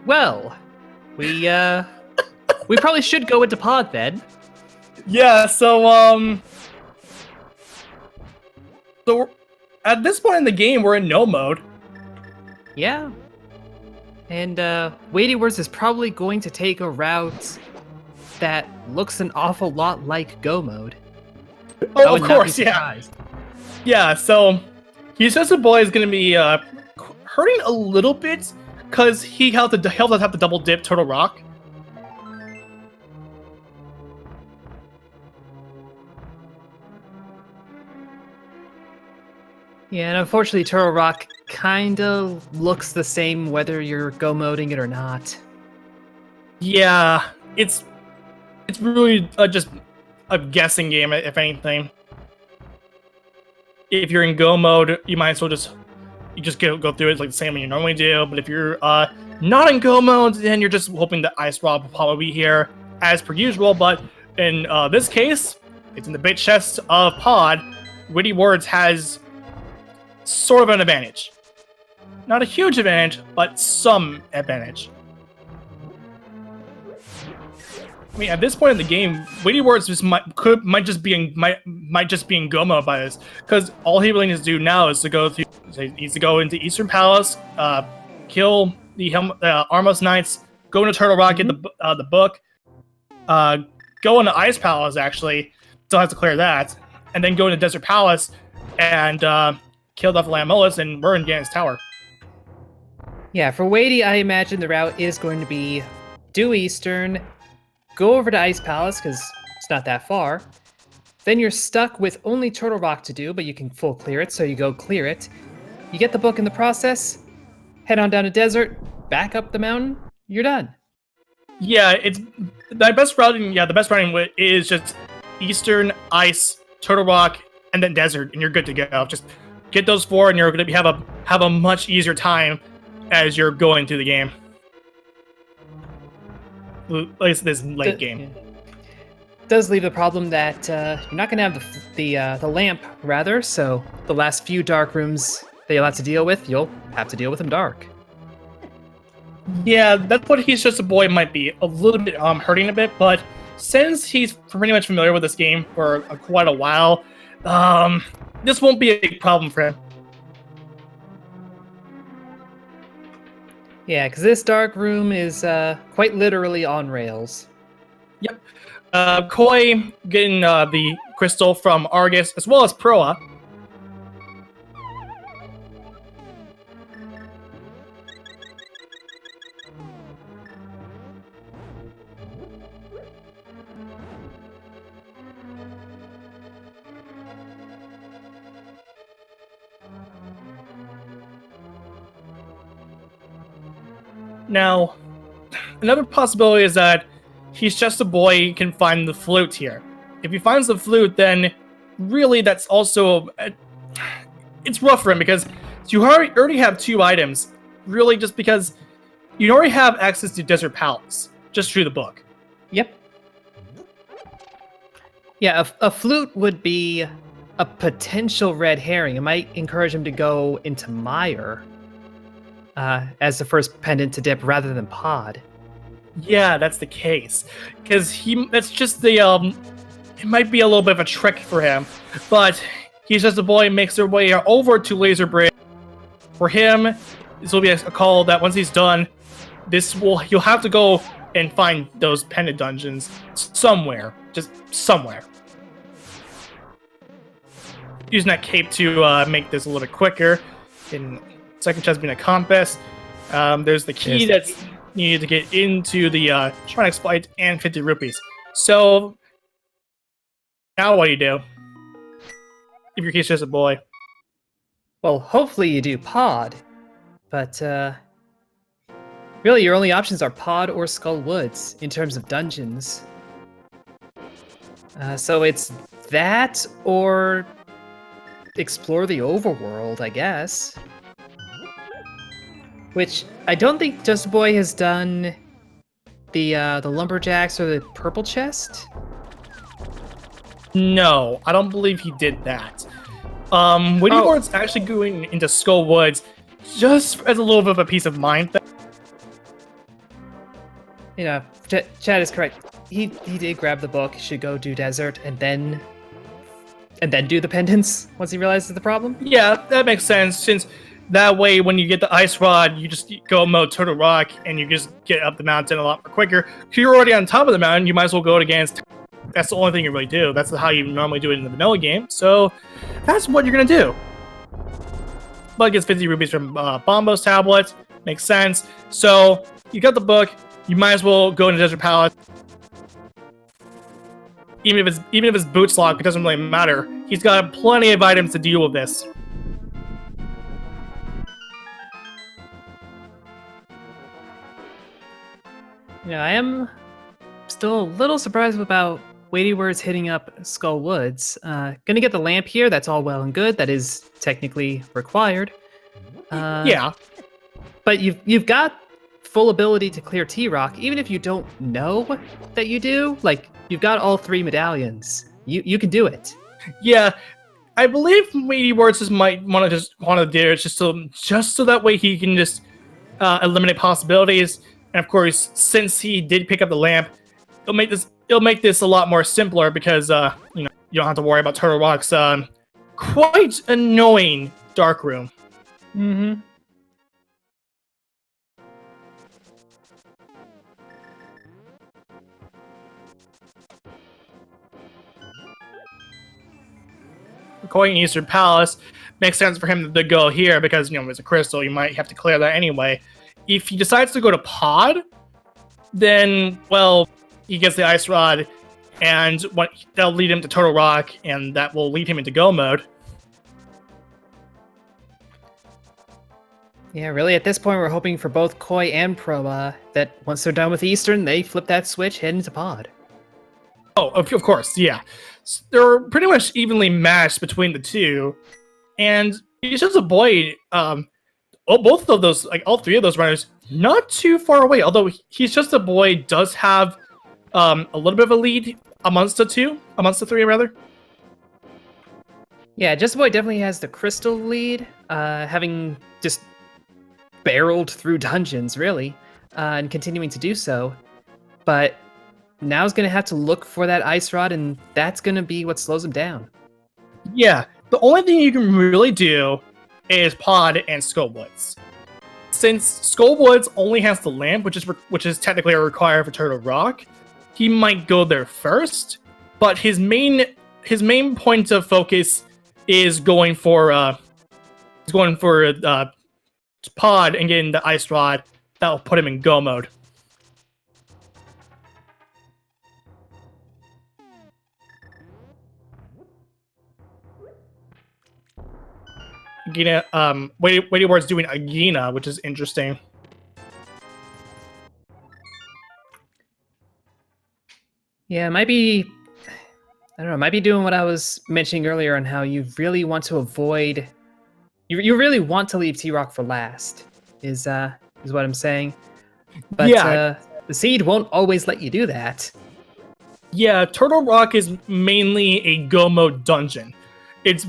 Well, we We probably should go into pod then. Yeah, so at this point in the game, we're in no mode. Yeah. And Weighty Words is probably going to take a route that looks an awful lot like go mode. I Oh, would of not be course, yeah. surprised. Yeah, so he says the boy is going to be hurting a little bit because he'll have to double dip Turtle Rock. Yeah, and unfortunately, Turtle Rock kind of looks the same whether you're go moding it or not. Yeah, it's really just a guessing game, if anything. If you're in go mode, you might as well just go through it like the same way you normally do. But if you're not in go mode, then you're just hoping that Ice Rob will probably be here as per usual. But in this case, it's in the bait chest of Pod. Witty Words has sort of an advantage. Not a huge advantage, but some advantage. I mean, at this point in the game, Witty Words just might just be in go mode by this, because all he really needs to do now is to go through. He needs to go into Eastern Palace, kill the Armos Knights, go into Turtle Rock, get the book, go into Ice Palace. Actually, still has to clear that, and then go into Desert Palace and kill the Lamolus, and we're in Ganon's Tower. Yeah, for Weighty, I imagine the route is going to be do Eastern, go over to Ice Palace, because it's not that far. Then you're stuck with only Turtle Rock to do, but you can full clear it, so you go clear it. You get the book in the process, head on down to Desert, back up the mountain, you're done. Yeah, it's the best routing. Yeah, the best routing is just Eastern, Ice, Turtle Rock, and then Desert, and you're good to go. Just get those four, and you're going to have a much easier time as you're going through the game. At least this late game. Yeah. Does leave the problem that you're not going to have the lamp, rather, so the last few dark rooms that you'll have to deal with, you'll have to deal with them dark. Yeah, that's what He's Just a Boy might be a little bit hurting a bit, but since he's pretty much familiar with this game for quite a while, this won't be a big problem for him. Yeah, because this dark room is quite literally on rails. Yep. Koi getting the crystal from Argus, as well as Proa. Now, another possibility is that He's Just a Boy can find the flute here. If he finds the flute, then really that's also it's rough for him, because you already have two items, really, just because you already have access to Desert Palace just through the book. Yep. Yeah, a flute would be a potential red herring. It might encourage him to go into Mire as the first pendant to dip rather than Pod. Yeah, that's the case, because that's just the it might be a little bit of a trick for him, but He's Just a Boy makes their way over to Laser Bridge. For him, this will be a call that once he's done, you'll have to go and find those pendant dungeons somewhere, just somewhere. Using that cape to make this a little bit quicker. In second chest being a compass, there's the key that's needed to get into the Shrine Exploit and 50 rupees. So now what do you do if your He's Just a Boy? Well, hopefully you do Pod, but really your only options are Pod or Skull Woods in terms of dungeons. So it's that or explore the overworld, I guess. Which I don't think Just a Boy has done the lumberjacks or the purple chest. No, I don't believe he did that. Witty Words actually going into Skull Woods just as a little bit of a peace of mind thing. Chad is correct. He did grab the book, should go do desert, and then do the pendants once he realizes the problem. Yeah, that makes sense, since that way when you get the ice rod, you just go mode Turtle Rock and you just get up the mountain a lot more quicker. If you're already on top of the mountain, you might as well go against. That's the only thing you really do. That's how you normally do it in the vanilla game. So that's what you're going to do. But it gets 50 rupees from Bombo's tablet. Makes sense. So you got the book. You might as well go into Desert Palace. Even if it's boots locked, it doesn't really matter. He's got plenty of items to deal with this. Yeah, I am still a little surprised about Weighty Words hitting up Skull Woods. Gonna get the lamp here. That's all well and good. That is technically required. Yeah. But you've got full ability to clear T-Rock, even if you don't know that you do. Like, you've got all 3 medallions. You can do it. Yeah. I believe Weighty Words just might want to do it just so that way he can just eliminate possibilities. And of course, since he did pick up the lamp, it'll make this a lot more simpler because you don't have to worry about Turtle Rock's quite annoying dark room. Mm-hmm. Going Eastern Palace makes sense for him to go here because it's a crystal. You might have to clear that anyway. If he decides to go to Pod, then he gets the ice rod, and that'll lead him to Turtle Rock, and that will lead him into go mode. Yeah, really, at this point, we're hoping for both Koi and Proa that once they're done with Eastern, they flip that switch, head into Pod. Oh, of course, yeah. They're pretty much evenly matched between the two, and he's just a boy. Both of those, all 3 of those runners, not too far away. Although he's just a boy, does have a little bit of a lead amongst the 3 rather. Yeah, Just a Boy definitely has the crystal lead, having just barreled through dungeons, really, and continuing to do so. But now he's going to have to look for that ice rod, and that's going to be what slows him down. Yeah, the only thing you can really do is Pod and Skullwoods. Since Skullwoods only has the lamp, which is technically a required for Turtle Rock, he might go there first. But his main point of focus is going for Pod and getting the ice rod. That'll put him in go mode. Gina, Weighty Ward's doing a Gina, which is interesting. Yeah, it might be, I don't know, might be doing what I was mentioning earlier on how you really want to avoid, you really want to leave T-Rock for last, is what I'm saying. But yeah. The seed won't always let you do that. Yeah, Turtle Rock is mainly a go mode dungeon. It's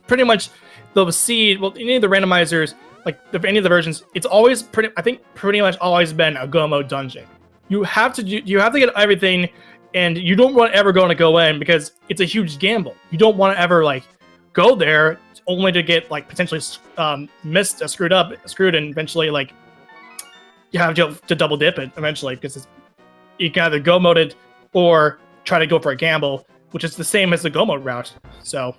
pretty much the seed. Well, any of the randomizers, any of the versions, it's always pretty much always been a go mode dungeon. You have to get everything, and you don't want to ever go in because it's a huge gamble. You don't want to ever go there only to get potentially missed, screwed, and eventually you have to double dip it eventually because you can either go mode it or try to go for a gamble, which is the same as the go mode route. So.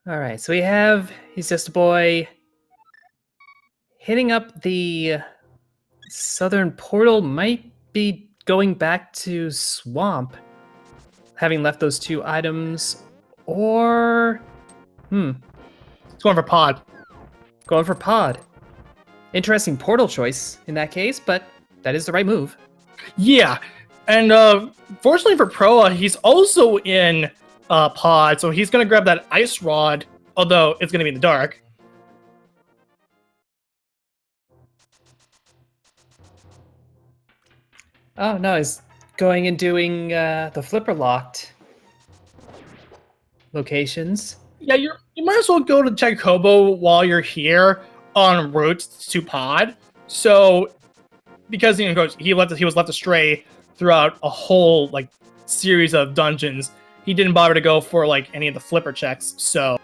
All right, so he's just a boy hitting up the southern portal, might be going back to Swamp, having left those 2 items, or It's going for Pod. Going for Pod. Interesting portal choice in that case, but that is the right move. Yeah, and fortunately for Proa, he's also in Pod, so he's going to grab that ice rod, although it's going to be in the dark. Oh, no, he's going and doing the flipper locked locations. Yeah, You might as well go to check Hobo while you're here en route to Pod. So, because he was left astray throughout a whole like series of dungeons, he didn't bother to go for like any of the flipper checks. So,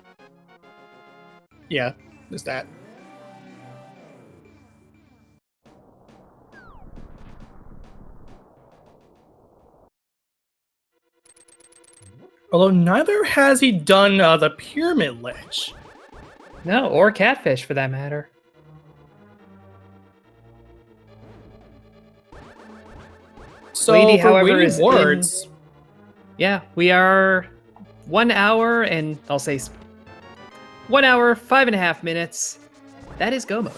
yeah, there's that. Although neither has he done the Pyramid Lich. No, or Catfish for that matter. So Lady, for however, waiting is words, Yeah, we are 1 hour and I'll say 1 hour, 5.5 minutes. That is go mode.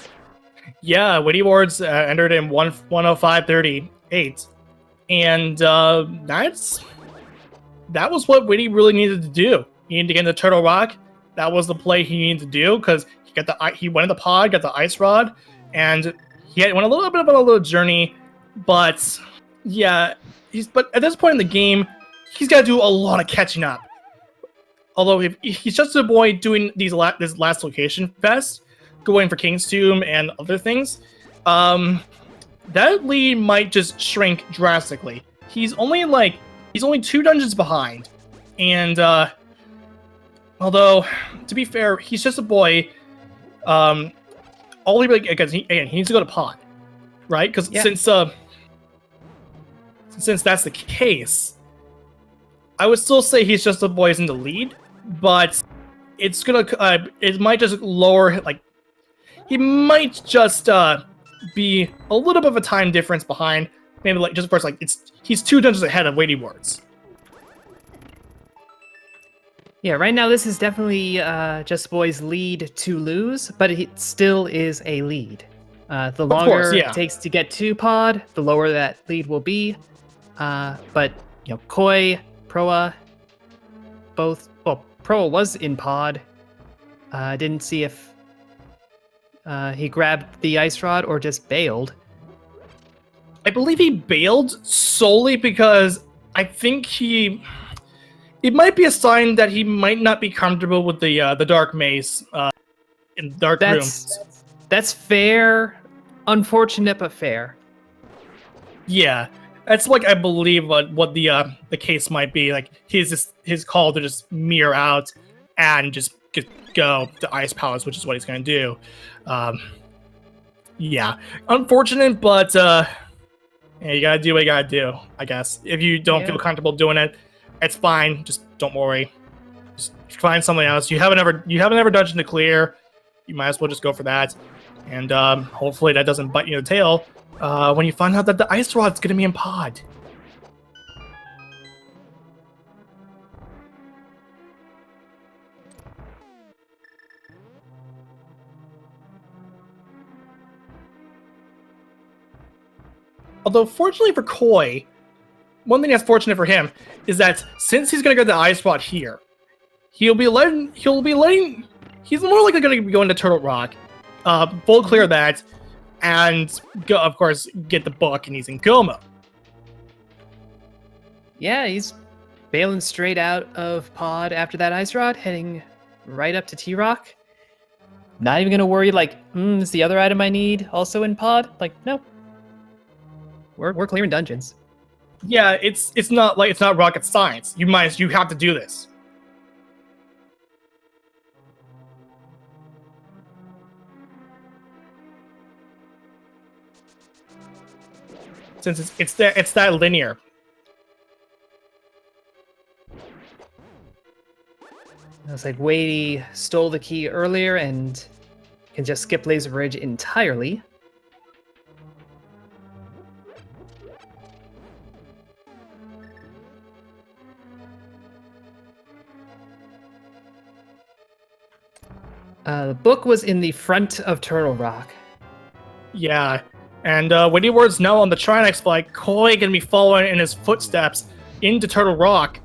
yeah, Witty Wards entered in 105.38, and that was what Witty really needed to do. He needed to get into Turtle Rock. That was the play he needed to do because he went in the pod, got the ice rod, and went a little bit of a little journey. But yeah, but at this point in the game, he's got to do a lot of catching up. Although if he's just a boy doing this last location fest, going for King's Tomb and other things, that lead might just shrink drastically. He's only 2 dungeons behind, and although to be fair, he's just a boy. All he really because he needs to go to Pod, right? Because since that's the case, I would still say he's just a boy's in the lead, but it's gonna it might just lower he might just be a little bit of a time difference behind. Maybe just first he's 2 dungeons ahead of Weighty Wards. Yeah, right now this is definitely Just Boy's lead to lose, but it still is a lead. The longer it takes to get to Pod, the lower that lead will be. But Koi, Proa, both. Well, Proa was in Pod. Didn't see if he grabbed the ice rod or just bailed. I believe he bailed solely because I think it might be a sign that he might not be comfortable with the dark maze in the dark room. That's fair. Unfortunate, but fair. Yeah, that's I believe what the case might be. His call to just mirror out and just go to Ice Palace, which is what he's going to do. Yeah, unfortunate, but you gotta do what you gotta do, I guess. If you don't feel comfortable doing it, it's fine. Just don't worry. Just find something else. You haven't ever dungeon to clear. You might as well just go for that, and hopefully that doesn't bite you in the tail when you find out that the ice rod's gonna be in Pod. Although, fortunately for Koi, one thing that's fortunate for him is that since he's gonna go to the ice spot here, he's more likely gonna be going to Turtle Rock, full clear that, and go, of course, get the book, and he's in go mode. Yeah, he's bailing straight out of Pod after that ice rod, heading right up to T-Rock. Not even gonna worry is the other item I need also in Pod? No. We're clearing dungeons. Yeah, it's not rocket science. You have to do this. Since it's that linear. I was like, Weighty stole the key earlier and can just skip Laser Bridge entirely. The book was in the front of Turtle Rock. Yeah, and Weighty Ward's now on the Trinex flight. Koi gonna be following in his footsteps into Turtle Rock.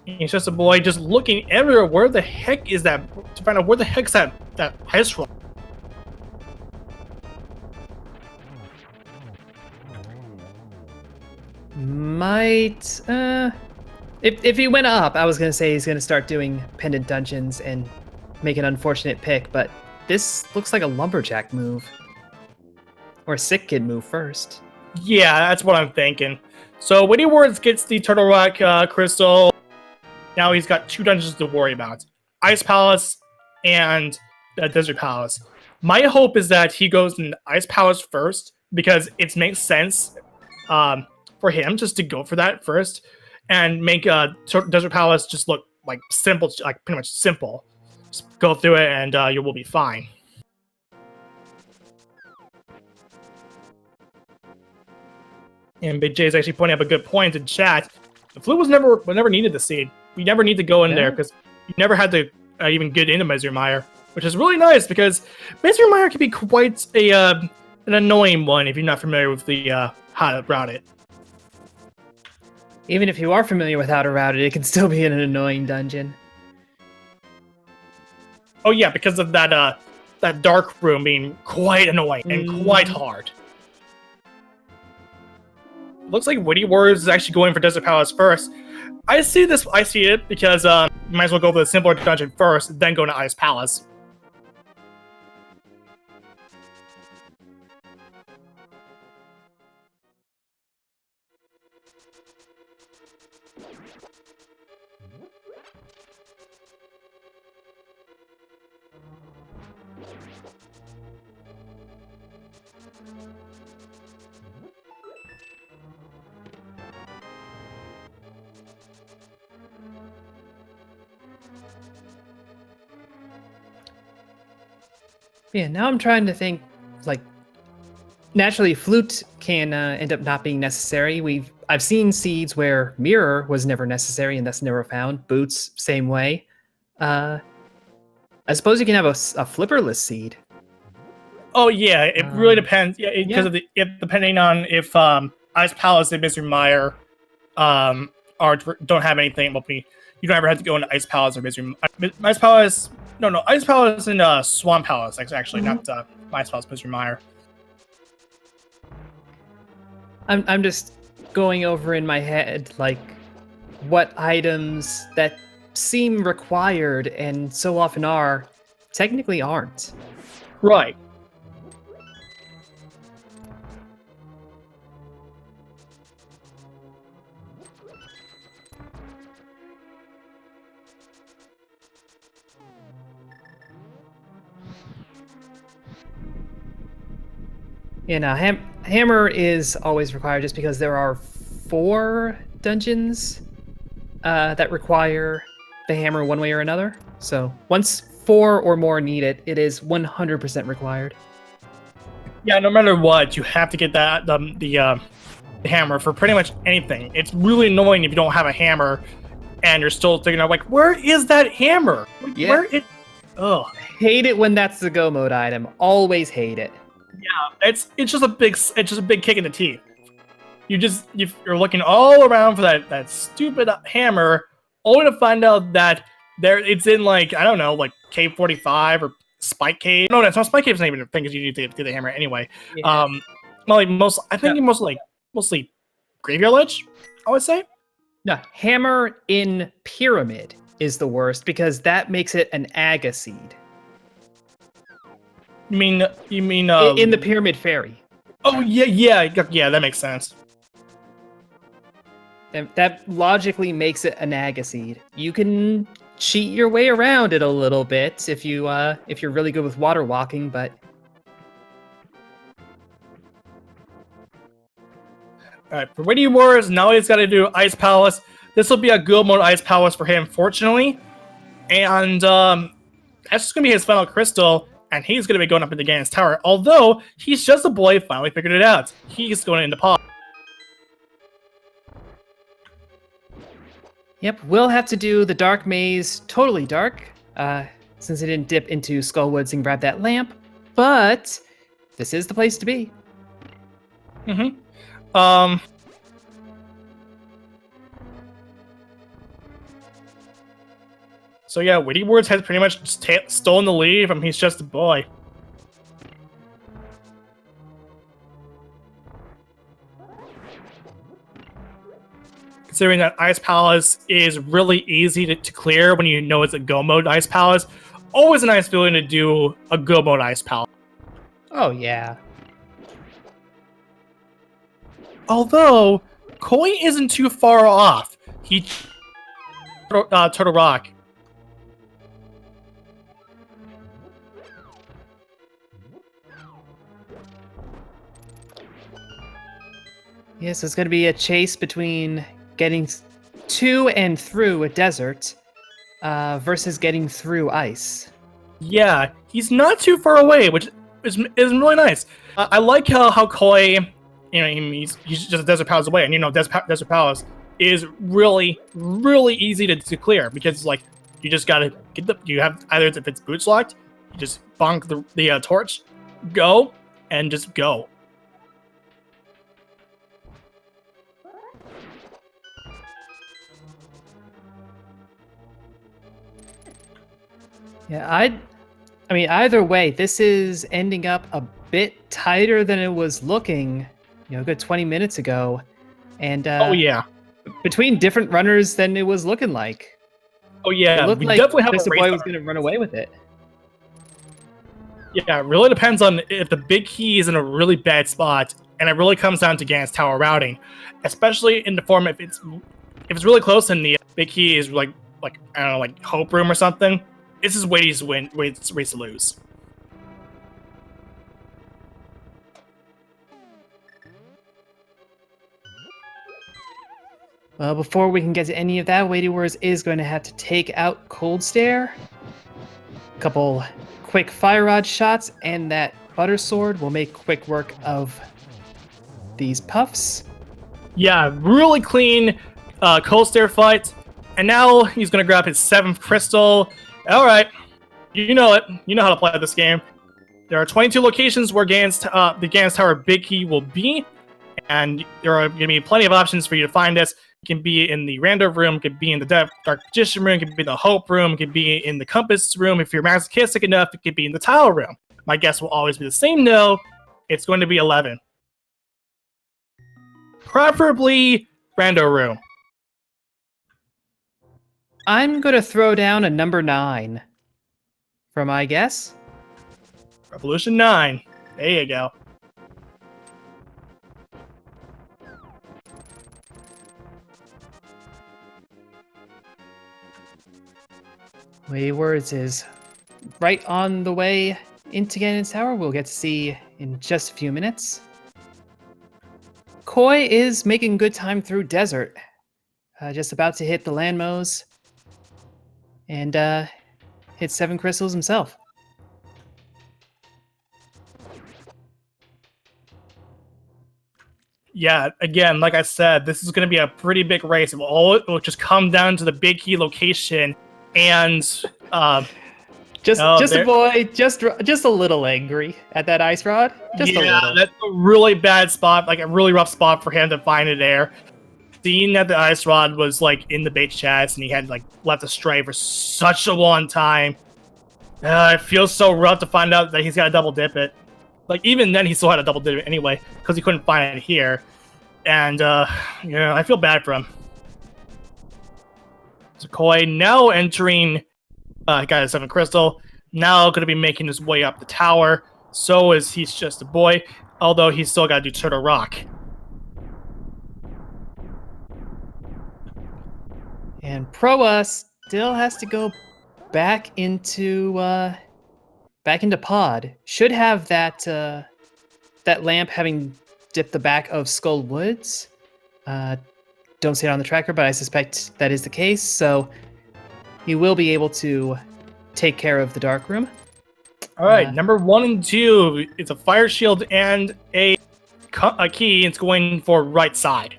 He's just a boy just looking everywhere. Where the heck is that? To find out where the heck's that ice rock. might if he went up, I was gonna say he's gonna start doing pendant dungeons and make an unfortunate pick, but this looks like a lumberjack move. Or a sick kid move first. Yeah, that's what I'm thinking. So Witty Words gets the Turtle Rock crystal. Now he's got 2 dungeons to worry about. Ice Palace and Desert Palace. My hope is that he goes in Ice Palace first, because it makes sense for him just to go for that first and make Desert Palace just look like simple, like pretty much simple. Just go through it and you will be fine. And Big J is actually pointing up a good point in chat. The flute was never needed the seed. We never need to go in there because you never had to even get into Mesmermire, which is really nice because Mesmermire can be quite an annoying one if you're not familiar with the how to route it. Even if you are familiar with how to route it, it can still be an annoying dungeon. Oh yeah, because of that that dark room being quite annoying and quite hard. Looks like Witty Words is actually going for Desert Palace first. I see it because you might as well go for the simpler dungeon first, then go to Ice Palace. Yeah, now I'm trying to think, like, naturally flute can end up not being necessary. I've seen seeds where mirror was never necessary and that's never found. Boots, same way. I suppose you can have a flipperless seed. Oh yeah, it really depends. Yeah, because of depending on if Ice Palace and Mesmermire don't have anything. Well, you don't ever have to go into Ice Palace or Mesmermire. Ice Palace. No, Ice Palace and Swamp Palace, actually, not Ice Palace, Mesmermire. I'm just going over in my head, like, what items that seem required and so often are, technically aren't. Right. Yeah, no, hammer is always required just because there are 4 dungeons that require the hammer one way or another. So once 4 or more need it, it is 100% required. Yeah, no matter what, you have to get that the hammer for pretty much anything. It's really annoying if you don't have a hammer and you're still thinking, like, where is that hammer? Yeah. Where it? Oh, hate it when that's the go mode item. Always hate it. Yeah, it's just a big kick in the teeth. You're looking all around for that stupid hammer, only to find out that it's in, like, I don't know, like Cave 45 or Spike Cave. No, that's not Spike Cave's not even a thing because you need to get the hammer anyway. Yeah. Well, like mostly Graveyard Ledge, I would say. No, hammer in Pyramid is the worst because that makes it an Aga seed. You mean in the Pyramid Fairy? Oh yeah, that makes sense. And that logically makes it an Aga seed. You can cheat your way around it a little bit if you're really good with water walking, but Alright, for Witty Wars, now he's got to do Ice Palace. This will be a good mode Ice Palace for him, fortunately. And that's just going to be his final crystal, and he's going to be going up into Ganon's Tower. Although, he's just a boy, finally figured it out. He's going into pod. Yep, we'll have to do the Dark Maze totally dark, since I didn't dip into Skullwoods and grab that lamp, but this is the place to be. So yeah, Witty Words has pretty much stolen the lead from He's Just a Boy. considering that Ice Palace is really easy to clear when you know it's a go mode Ice Palace. Always a nice feeling to do a go mode Ice Palace. Oh, yeah. Although, Koi isn't too far off. He Turtle Rock. Yes, it's going to be a chase between getting to and through a desert versus getting through ice. Yeah, he's not too far away, which is really nice. I like how Koi, he's just a Desert Palace away, and Desert Palace is really easy to clear because like you just gotta you have either if it's boots locked, you just bonk the torch, go, and just go. Yeah, I mean, either way, this is ending up a bit tighter than it was looking, a good 20 minutes ago. And Oh yeah. between different runners than it was looking like. Oh yeah, It looked we like definitely have a Mr. race Boy was on going to run away with it. Yeah, it really depends on if the big key is in a really bad spot, and it really comes down to Gans Tower routing, especially in the form if it's really close and the big key is like I don't know, like Hope Room or something. This is ways to lose. Well, before we can get to any of that, Weighty Words is going to have to take out Cold Stare. A couple quick Fire Rod shots, and that Butter Sword will make quick work of these puffs. Yeah, really clean Cold Stare fight. And now he's going to grab his 7th crystal. All right, you know it. You know how to play this game. There are 22 locations where the Gans Tower Big Key will be, and there are going to be plenty of options for you to find this. It can be in the Random Room, it could be in the Dark Magician Room, it could be in the Hope Room, it could be in the Compass Room. If you're masochistic enough, it could be in the Tile Room. My guess will always be the same, though. It's going to be 11. Preferably Rando Room. I'm going to throw down a number 9 for my guess. Revolution 9. There you go. Weighty Words is right on the way into Ganon's Tower. We'll get to see in just a few minutes. Koi is making good time through Desert. Just about to hit the Landmos. And hit 7 crystals himself. Yeah, again, like I said, this is going to be a pretty big race. It will just come down to the big key location, and just a boy, just a little angry at that ice rod. Just a little. That's a really bad spot, like a really rough spot for him to find it there. Seeing that the ice rod was like in the bait chest and he had like left astray for such a long time, it feels so rough to find out that he's got to double dip it. Like, even then, he still had a double dip it anyway, because he couldn't find it here. And, I feel bad for him. So Koi now entering, got a 7 crystal, now going to be making his way up the tower. So is He's Just a Boy, although he's still got to do Turtle Rock. And Proa still has to go back into pod. Should have that lamp having dipped the back of Skull Woods. Don't see it on the tracker, but I suspect that is the case. So he will be able to take care of the dark room. All right, number 1 and 2. It's a fire shield and a key. It's going for right side.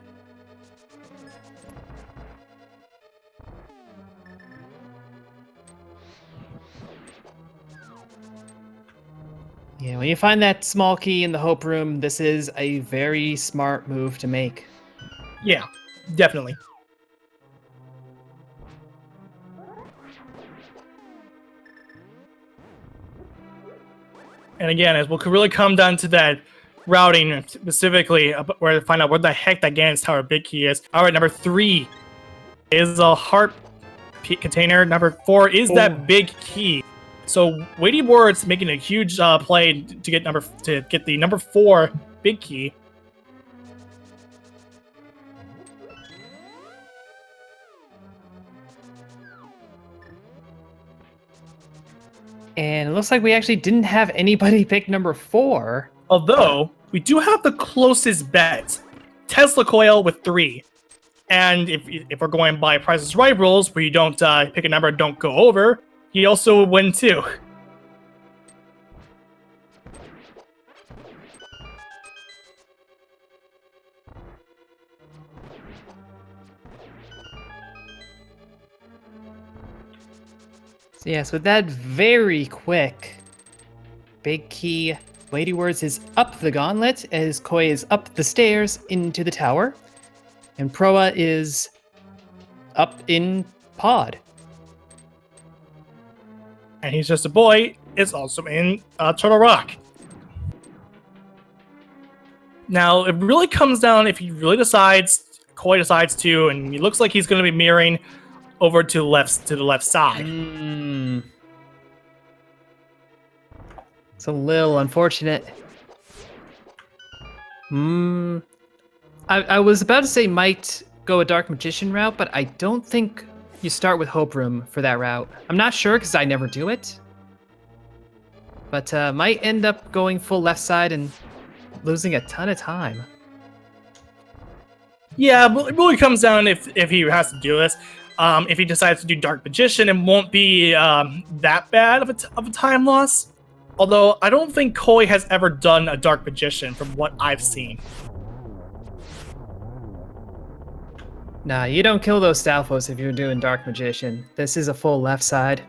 Yeah, when you find that small key in the Hope Room, this is a very smart move to make. Yeah, definitely. And again, as will really come down to that routing specifically where to find out where the heck that Ganon's Tower Big Key is. All right, number 3 is a heart container. Number 4 is that big key. So Weighty Ward's making a huge play to get the number 4 big key. And it looks like we actually didn't have anybody pick number 4. Although, we do have the closest bet. Tesla Coil with 3. And if we're going by Price is Right rules, where you don't pick a number and don't go over, he also would win too. So yes, with that very quick big key, Weighty Words is up the gauntlet as Koi is up the stairs into the tower, and Proa is up in pod. And he's just a boy is also in Turtle Rock. Now it really comes down if he really decides, Koi decides to, and he looks like he's going to be mirroring over to the left side. It's a little unfortunate. I was about to say might go a Dark Magician route, but I don't think you start with Hope Room for that route. I'm not sure because I never do it. But might end up going full left side and losing a ton of time. Yeah, but it really comes down if he has to do this. If he decides to do Dark Magician, it won't be that bad of a time loss. Although, I don't think Koi has ever done a Dark Magician from what I've seen. Nah, you don't kill those Stalfos if you're doing Dark Magician. This is a full left side.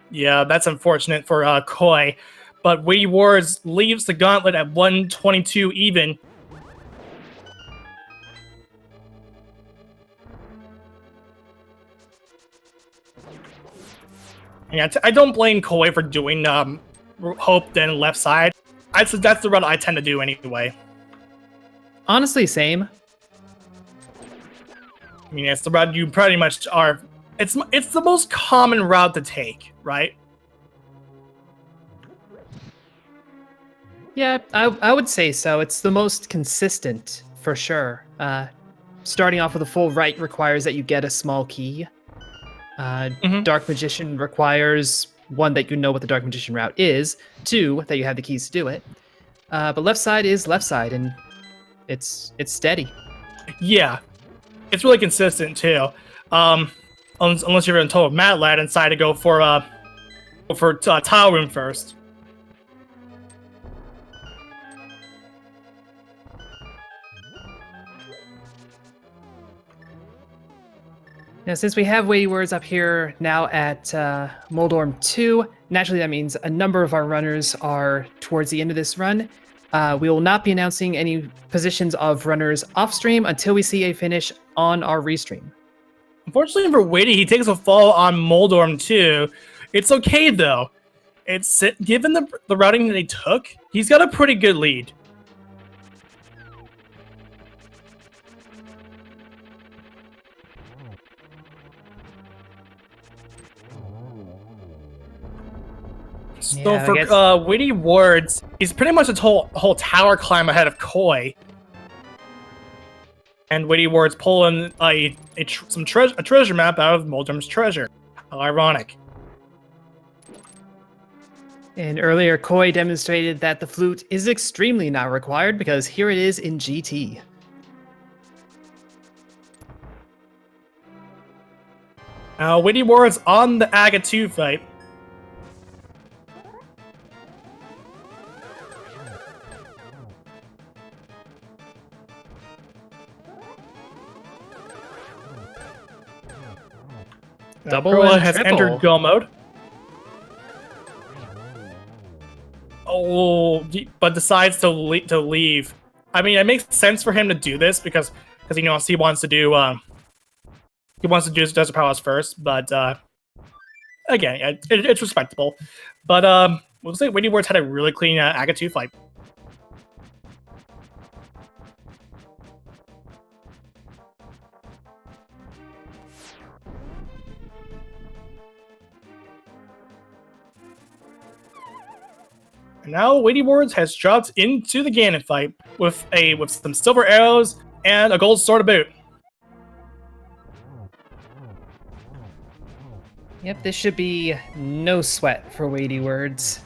Yeah, that's unfortunate for Koi. But Weighty Wars leaves the gauntlet at 122 even. Yeah, I don't blame Koi for doing Hope then left side. That's the route I tend to do anyway. Honestly, same. I mean, it's the route you pretty much are. It's the most common route to take, right? Yeah, I would say so. It's the most consistent, for sure. Starting off with a full right requires that you get a small key. Dark Magician requires, 1, that you know what the Dark Magician route is, 2, that you have the keys to do it. But left side is left side, and it's steady. Yeah, it's really consistent too. Unless you're in total Mad Lad and decide to go for Tile Room first. Now, since we have Weighty Words up here now at Moldorm 2, naturally that means a number of our runners are towards the end of this run. We will not be announcing any positions of runners off stream until we see a finish on our restream. Unfortunately for Weighty, he takes a fall on Moldorm 2. It's okay though. Given the routing that he took, he's got a pretty good lead. So Yeah, for Weighty Words, he's pretty much a whole tower climb ahead of Koi. And Weighty Words pulling a treasure map out of Moldorm's treasure. How ironic. And earlier, Koi demonstrated that the flute is extremely not required because here it is in GT. Weighty Words on the Aga 2 fight. Double and has triple. entered go mode. Oh, but decides to leave. I mean, it makes sense for him to do this because he wants to do his Desert Palace first. But again, it's respectable. But looks like Weighty Words had a really clean Aga 2 fight. And now Weighty Wards has dropped into the Ganon fight with some silver arrows and a gold sword to boot. Yep, this should be no sweat for weighty words.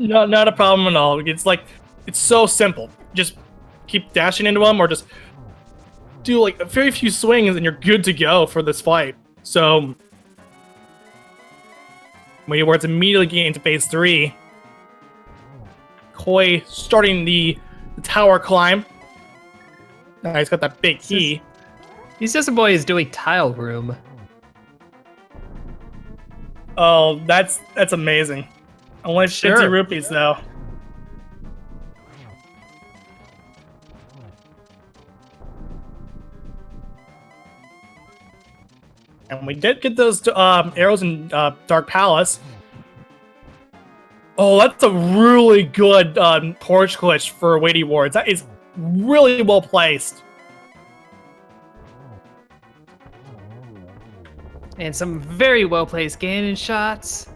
No, not a problem at all. It's so simple. Just keep dashing into them, or just do like a very few swings, and you're good to go for this fight. So, Weighty Words immediately get into phase 3. Koi starting the tower climb. He's got that big key. He's just a boy who's doing tile room. Oh, that's amazing. Only 50 rupees though. And we did get those arrows in Dark Palace. Oh, that's a really good torch glitch for Weighty Wards. That is really well placed. And some very well-placed Ganon shots.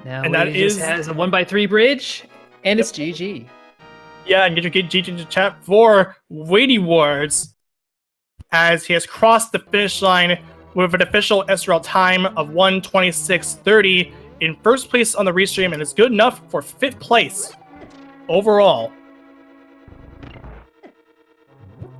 Now And that Weighty just is- has a 1x3 bridge, and it's GG. Yeah, and get your GG in the chat for Weighty Wards, as he has crossed the finish line with an official SRL time of 1:26:30 in first place on the restream, and is good enough for 5th place overall.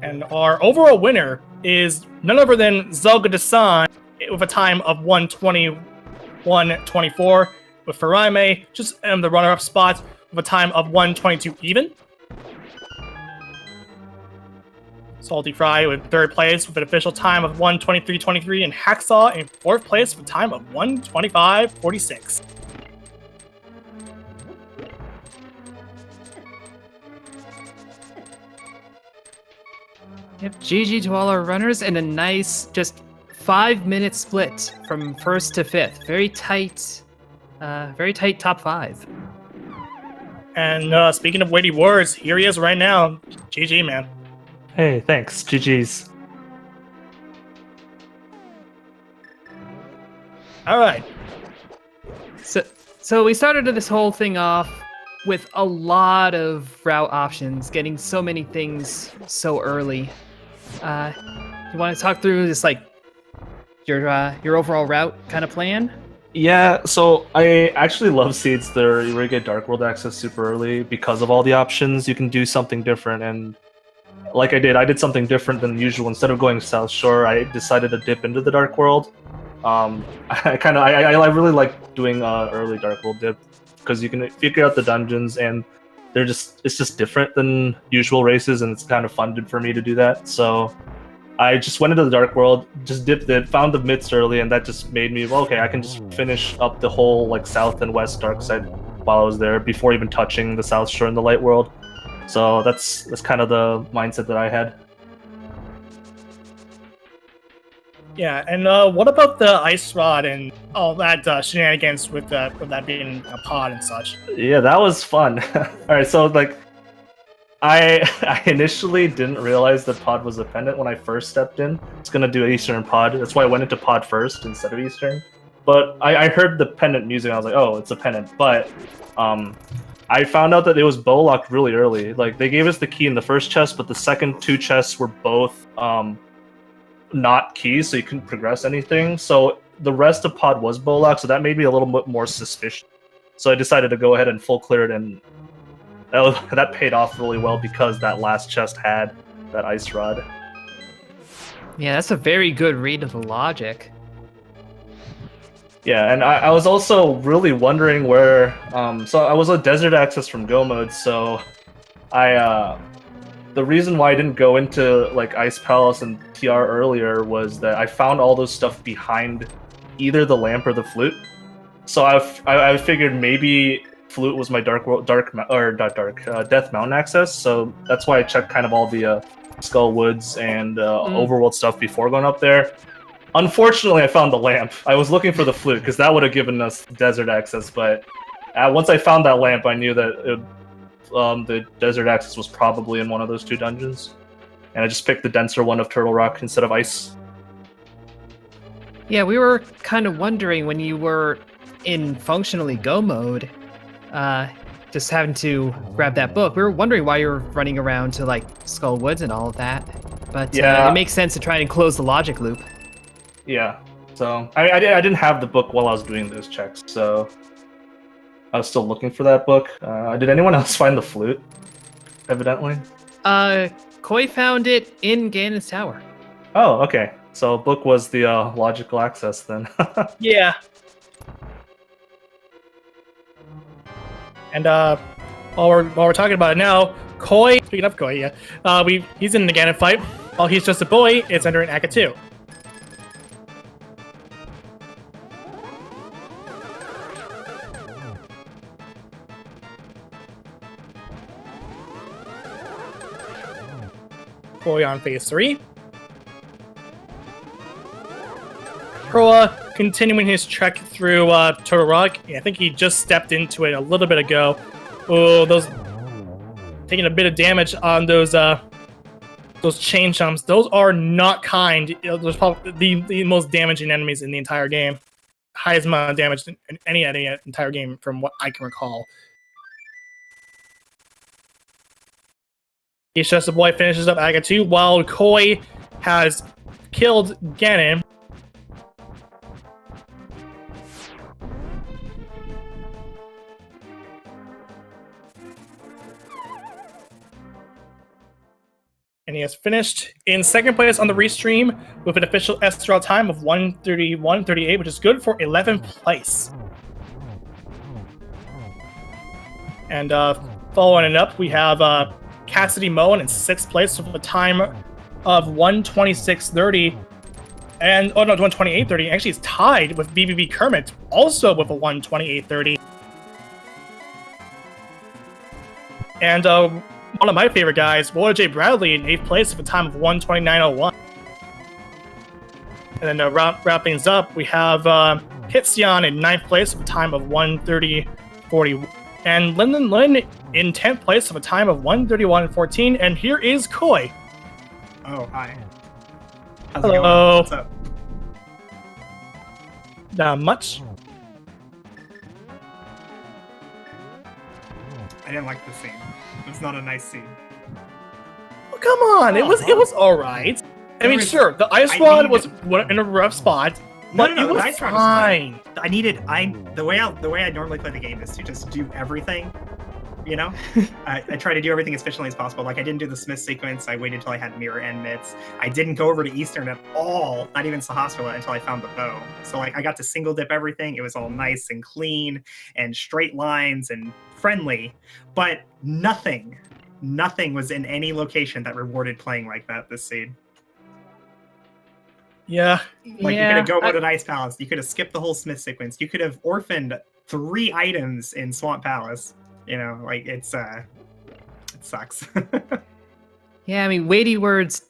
And our overall winner is none other than Zelga Desan with a time of 1:21:24, with Faraime just in the runner-up spot with a time of 1:22 even. Salty Fry with 3rd place with an official time of 1:23:23, and Hacksaw in 4th place with a time of 1:25:46. Yep, GG to all our runners, and a nice, just 5-minute split from 1st to 5th. Very tight top 5. And speaking of Weighty Words, here he is right now. GG, man. Hey, thanks. GG's. All right. So we started this whole thing off with a lot of route options, getting so many things so early. You want to talk through this, like, your overall route kind of plan? Yeah, so I actually love seeds where you get Dark World access super early because of all the options. You can do something different, and like I did something different than usual. Instead of going South Shore, I decided to dip into the Dark World. I really like doing early Dark World dip because you can figure out the dungeons, and it's just different than usual races, and it's kind of fun for me to do that. So I just went into the Dark World, just dipped it, found the myths early, and that just made me, well, okay, I can just finish up the whole like South and West Dark side while I was there before even touching the South Shore and the Light World. So that's kind of the mindset that I had. Yeah, and what about the Ice Rod and all that shenanigans with that being a pod and such? Yeah, that was fun. All right, so like, I initially didn't realize that pod was a pendant when I first stepped in. It's gonna do Eastern pod. That's why I went into pod first instead of Eastern. But I heard the pendant music. And I was like, oh, it's a pendant. But I found out that it was bow locked really early. Like, they gave us the key in the first chest, but the second 2 chests were both not keys, so you couldn't progress anything. So the rest of pod was bow locked, so that made me a little bit more suspicious. So I decided to go ahead and full clear it, and that paid off really well because that last chest had that ice rod. Yeah, that's a very good read of the logic. Yeah, and I was also really wondering where. So I was a desert access from Go mode, so the reason why I didn't go into like Ice Palace and TR earlier was that I found all those stuff behind either the lamp or the flute. So I figured maybe flute was my Death Mountain access. So that's why I checked kind of all the Skull Woods and Overworld stuff before going up there. Unfortunately, I found the lamp. I was looking for the flute because that would have given us desert access, but once I found that lamp, I knew that the desert access was probably in one of those 2 dungeons, and I just picked the denser one of Turtle Rock instead of ice. Yeah, we were kind of wondering when you were in functionally go mode, just having to grab that book. We were wondering why you were running around to like Skull Woods and all of that, but Yeah. it makes sense to try and close the logic loop. Yeah. So I didn't have the book while I was doing those checks, so I was still looking for that book. Did anyone else find the flute? Evidently. Koi found it in Ganon's tower. Oh, okay. So book was the logical access then. Yeah. And while we're talking about it now, Koi. Speaking of Koi, yeah, he's in the Ganon fight. While he's just a boy, it's under an Aka 2. Koi on phase 3. Proa continuing his trek through Turtle Rock. Yeah, I think he just stepped into it a little bit ago. Oh, those taking a bit of damage on those chain jumps. Those are not kind. Those probably the most damaging enemies in the entire game. Highest amount of damage in any entire game from what I can recall. He's just a boy finishes up Aga 2 while Koi has killed Ganon. And he has finished in second place on the restream with an official SRL time of 1:31:38, which is good for 11th place. And following it up, we have Cassidy Moen in 6th place with a time of 1:26:30. And, 1:28:30. Actually, it's tied with BBB Kermit, also with a 1:28:30. And one of my favorite guys, Roy J. Bradley, in 8th place with a time of 1:29:01. And then wrap things up, we have Hitsion in 9th place with a time of 1:30:40. And Lyndon Lin in 10th place with a time of 1:31:14. And here is Koi. Oh, hi. How's it going? Hello. What's up? Not much. I didn't like the scene. It's not a nice scene. Oh, come on, it was all right. I mean, sure, the ice rod was in a rough spot, but it was the ice rod fine. The way I normally play the game is to just do everything. You know, I try to do everything as efficiently as possible. Like I didn't do the Smith sequence. I waited until I had mirror end mitts. I didn't go over to Eastern at all, not even Sahasrahla, until I found the bow. So like I got to single dip everything. It was all nice and clean and straight lines and friendly, but nothing was in any location that rewarded playing like that this seed. Yeah. Like you could have go to an Ice Palace. You could have skipped the whole Smith sequence. You could have orphaned 3 items in Swamp Palace. You know, like it sucks. Yeah, I mean, Weighty Words,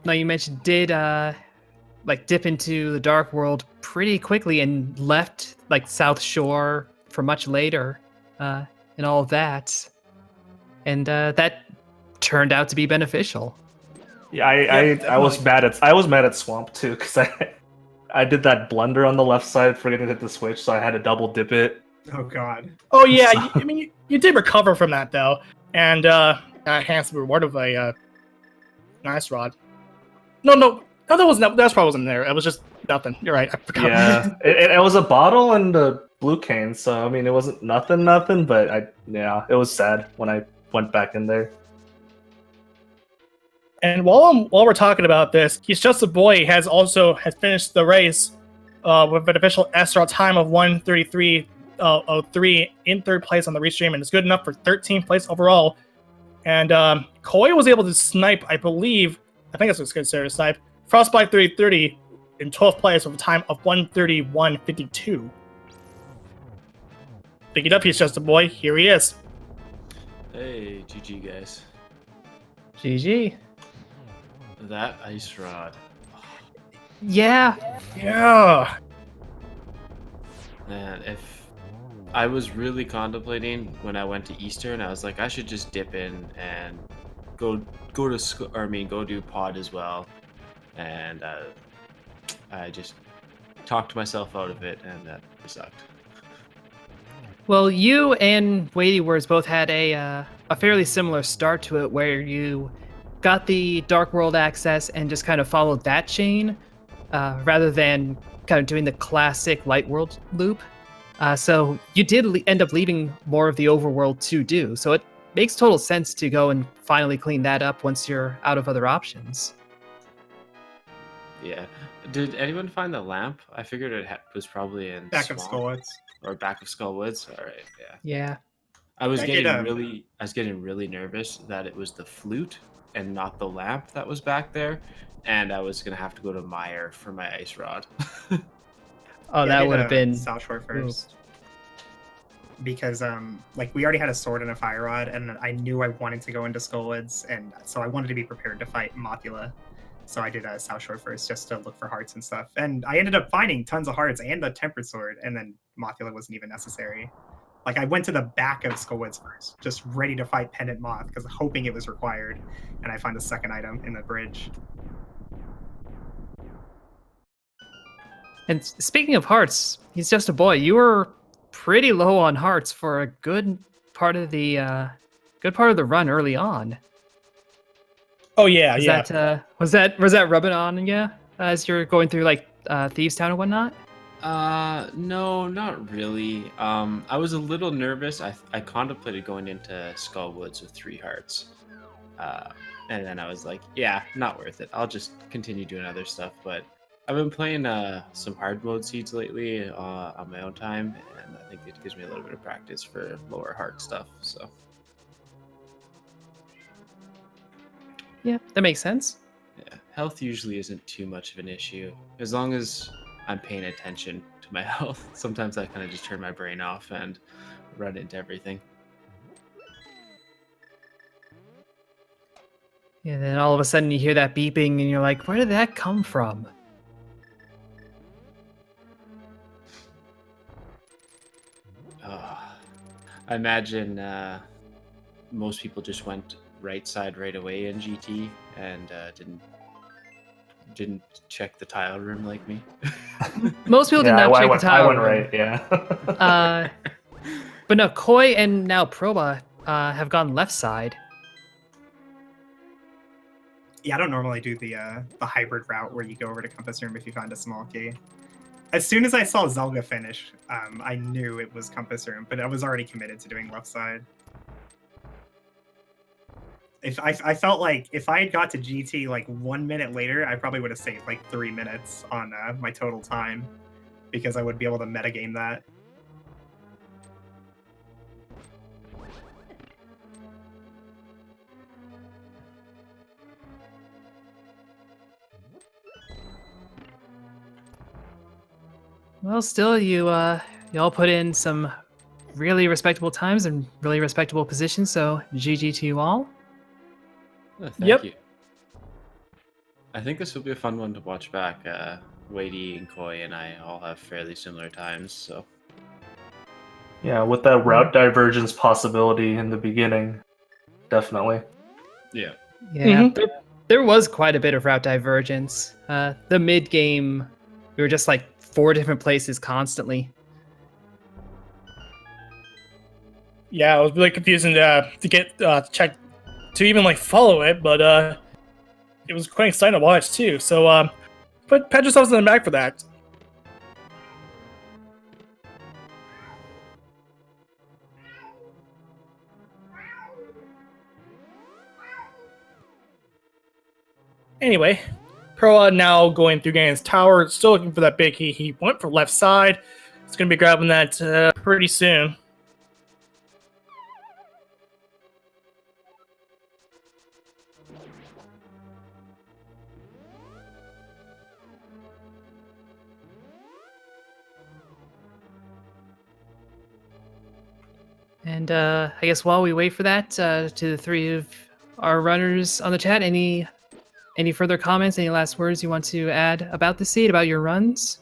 like you mentioned, did like dip into the Dark World pretty quickly and left like South Shore for much later, and all of that, and that turned out to be beneficial. Yeah, I was mad at Swamp too because I did that blunder on the left side, forgetting to hit the switch, so I had to double dip it. Oh god. Oh yeah, I mean you did recover from that though, and handsome reward of a nice rod. No, that's probably wasn't there. It was just nothing. You're right. I forgot. Yeah, it was a bottle and a blue cane, so I mean it wasn't nothing, but it was sad when I went back in there. And while we're talking about this, He's Just a Boy has finished the race with an official SR time of 1:33:03 in 3rd place on the restream, and it's good enough for 13th place overall. And Koi was able to snipe, I think that's what's considered a snipe, Frostbite 3030 in 12th place with a time of 1:31:52. Pick it up, He's Just a Boy. Here he is. Hey, GG guys. GG. That ice rod. Yeah. Yeah. Man, if I was really contemplating when I went to Eastern, I was like, I should just dip in and go do pod as well. And I just talked myself out of it, and that sucked. Well, you and Weighty Words both had a fairly similar start to it, where you got the Dark World access and just kind of followed that chain, rather than kind of doing the classic Light World loop. So you did end up leaving more of the overworld to do. So it makes total sense to go and finally clean that up once you're out of other options. Yeah. Did anyone find the lamp? I figured it was probably in Back of Swamp Skullwoods. or back of Skullwoods. All right. Yeah. Yeah. I was I getting did, I was getting really nervous that it was the flute and not the lamp that was back there, and I was gonna have to go to Meyer for my ice rod. Oh, I that did, would have been. South Shore first. Because like we already had a sword and a fire rod, and I knew I wanted to go into Skullwoods, and so I wanted to be prepared to fight Mothula. So I did South Shore first, just to look for hearts and stuff. And I ended up finding tons of hearts and the tempered sword, and then Mothula wasn't even necessary. Like I went to the back of Skullwoods first, just ready to fight Pendant Moth, because hoping it was required, and I find a second item in the bridge. And speaking of hearts, he's just a boy. You were pretty low on hearts for a good part of the run early on. Oh yeah, Was yeah. was that rubbing on you as you're going through like Thieves Town and whatnot? No, not really. I was a little nervous. I contemplated going into Skullwoods with 3 hearts. And then I was like, yeah, not worth it. I'll just continue doing other stuff. But I've been playing some hard mode seeds lately on my own time, and I think it gives me a little bit of practice for lower heart stuff. So Yeah, that makes sense. yeah, health usually isn't too much of an issue as long as I'm paying attention to my health. Sometimes I kind of just turn my brain off and run into everything. Yeah, then all of a sudden you hear that beeping and you're like, where did that come from? I imagine most people just went right side right away in GT and didn't check the tile room like me. Most people did not check the tile I went room. right, yeah. But no, Koi and now Proba have gone left side. Yeah, I don't normally do the hybrid route where you go over to Compass Room if you find a small key. As soon as I saw Zelga finish, I knew it was Compass Room, but I was already committed to doing left side. If I felt like if I had got to GT like 1 minute later, I probably would have saved like 3 minutes on my total time, because I would be able to metagame that. Well, still, you all put in some really respectable times and really respectable positions. So GG to you all. Thank Yep. you. I think this will be a fun one to watch back. Wadey and Koi and I all have fairly similar times, so Yeah, with that route divergence possibility in the beginning, definitely. yeah. Yeah, there was quite a bit of route divergence. The mid game, we were just like 4 different places constantly. Yeah, it was really confusing to get check to even like follow it, but it was quite exciting to watch too. So, but pat yourselves on the back for that. Anyway, Proa now going through Ganon's tower, still looking for that big key. He went for left side. He's going to be grabbing that pretty soon. And I guess while we wait for that, to the 3 of our runners on the chat, any further comments, any last words you want to add about the seed, about your runs?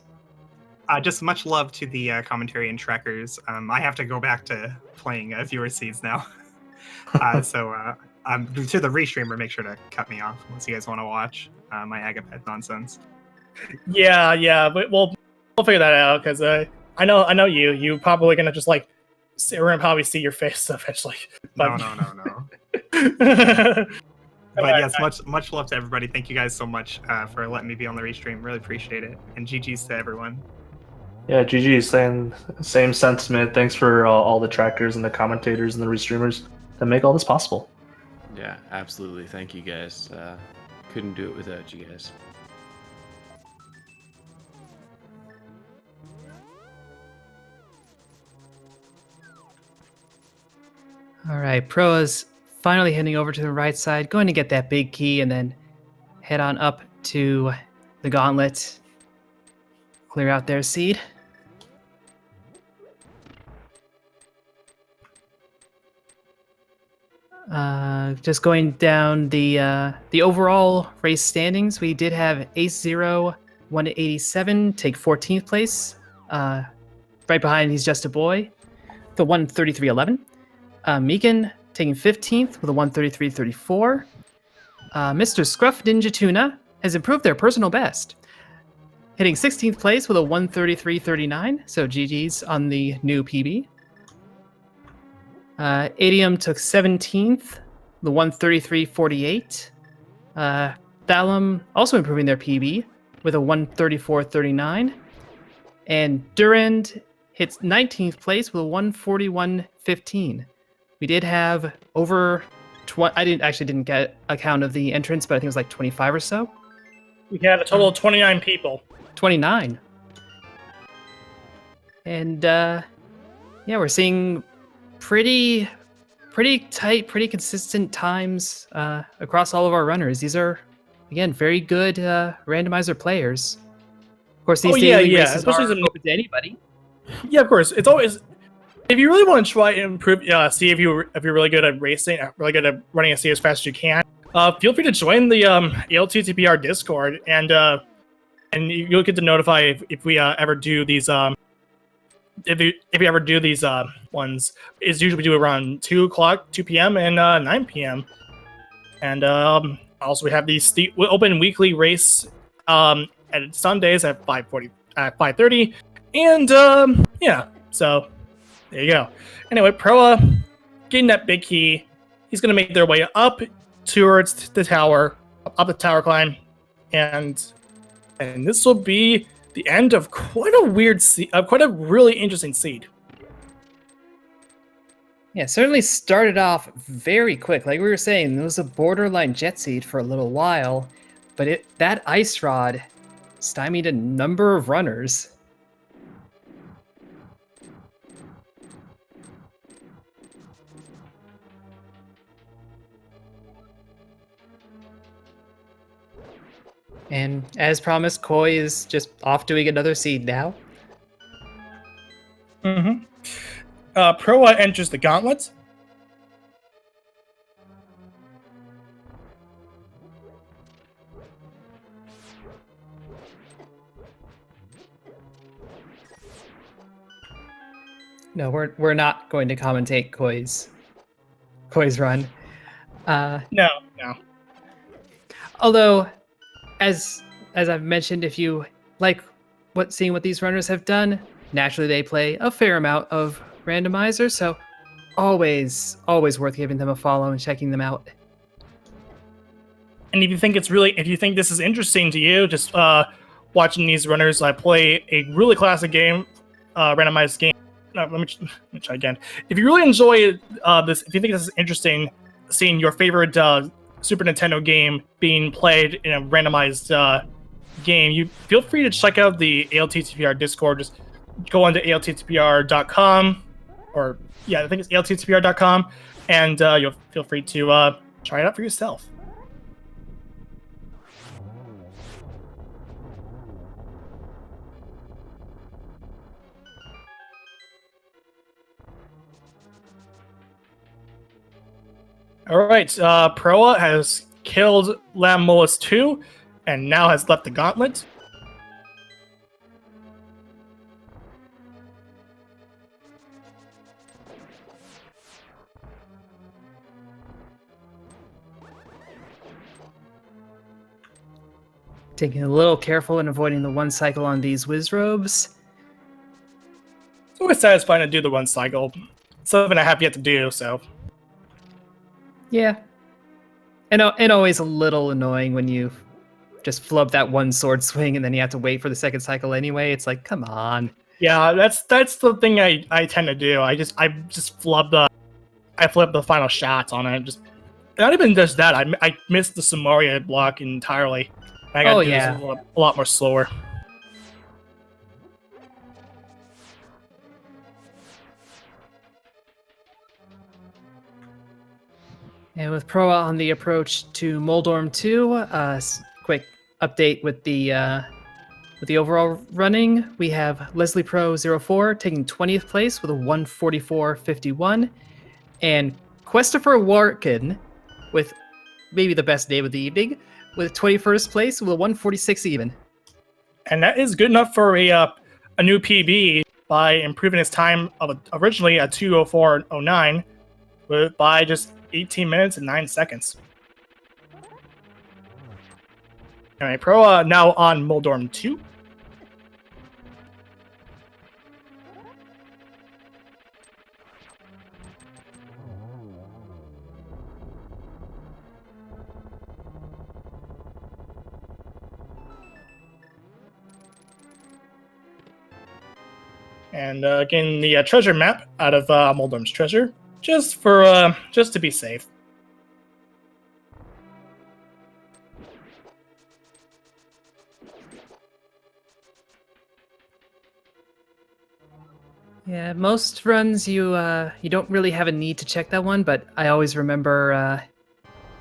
Just much love to the commentary and trackers. I have to go back to playing viewer seeds now. So to the restreamer, make sure to cut me off once you guys want to watch my Agapet nonsense. Yeah, but we'll figure that out because I know you. You probably gonna just like we're gonna probably see your face eventually. No. But But yes, much love to everybody. Thank you guys so much for letting me be on the restream. Really appreciate it. And GG's to everyone. Yeah, GG, same sentiment. Thanks for all the trackers and the commentators and the restreamers that make all this possible. Yeah, absolutely. Thank you guys. Couldn't do it without you guys. All right, Pro is finally heading over to the right side, going to get that big key, and then head on up to the gauntlet. Clear out their seed. Just going down the overall race standings, we did have Ace Zero 187 take 14th place. Right behind, he's just a boy, the 133.11. Meekin taking 15th with a 133.34. Mr. Scruff Ninja Tuna has improved their personal best, hitting 16th place with a 133.39. So GG's on the new PB. Adium took 17th, the 133.48. Thalum also improving their PB with a 134.39. And Durand hits 19th place with a 141.15. We did have over I didn't get a count of the entrants, but I think it was like 25 or so. we had a total of 29 people. 29. And yeah, we're seeing pretty tight, pretty consistent times across all of our runners. These are, again, very good randomizer players. Of course, these daily races especially are open to anybody. Yeah, of course. It's always, if you really want to try and improve, see if you're really good at racing, really good at running a C as fast as you can. Feel free to join the ALTTPR Discord, and you'll get to notify if we ever do these. If you ever do these ones, it's usually we do around 2 p.m. and 9 p.m. And also we have these open weekly race at Sundays at 5:30, and yeah, so there you go. Anyway, Proa getting that big key. He's gonna make their way up towards the tower, up the tower climb, and this will be the end of quite a quite a really interesting seed. Yeah, certainly started off very quick. Like we were saying, it was a borderline jet seed for a little while, but that ice rod stymied a number of runners. And as promised, Koi is just off doing another seed now. Mm-hmm. Proa enters the gauntlet. No, we're not going to commentate Koi's run. No. Although, as I've mentioned, if you like seeing what these runners have done, naturally they play a fair amount of randomizer, so always worth giving them a follow and checking them out. And if you think this is interesting to you, just watching these runners play a really classic game, randomized game. No, let me try again. If you really enjoy this, if you think this is interesting, seeing your favorite Super Nintendo game being played in a randomized game, you feel free to check out the ALTTPR Discord. Just go onto ALTTPR.com, or I think it's ALTTPR.com, and you'll feel free to try it out for yourself. All right, Proa has killed Lammoas 2 and now has left the gauntlet. Taking a little careful and avoiding the one cycle on these whiz robes. It's always satisfying to do the one cycle. something I have yet to do. So Yeah. And always a little annoying when you just flub that one sword swing and then you have to wait for the second cycle anyway. It's like, come on. yeah, that's the thing I tend to do. I just flub the final shots on it. Just not even just that. I missed the Somaria block entirely. I got Oh, to do this yeah. a lot more slower. And with Proa on the approach to Moldorm 2, quick update with the overall running. We have Leslie Pro 04 taking 20th place with a 144.51, and Christopher Warkin with maybe the best name of the evening with 21st place with a 146 even. And that is good enough for a new PB by improving his time of originally a 2:04.09 by just 18 minutes and 9 seconds. All right, Pro now on Moldorm 2. And getting the treasure map out of Moldorm's treasure, just to be safe. Yeah, most runs you don't really have a need to check that one, but I always remember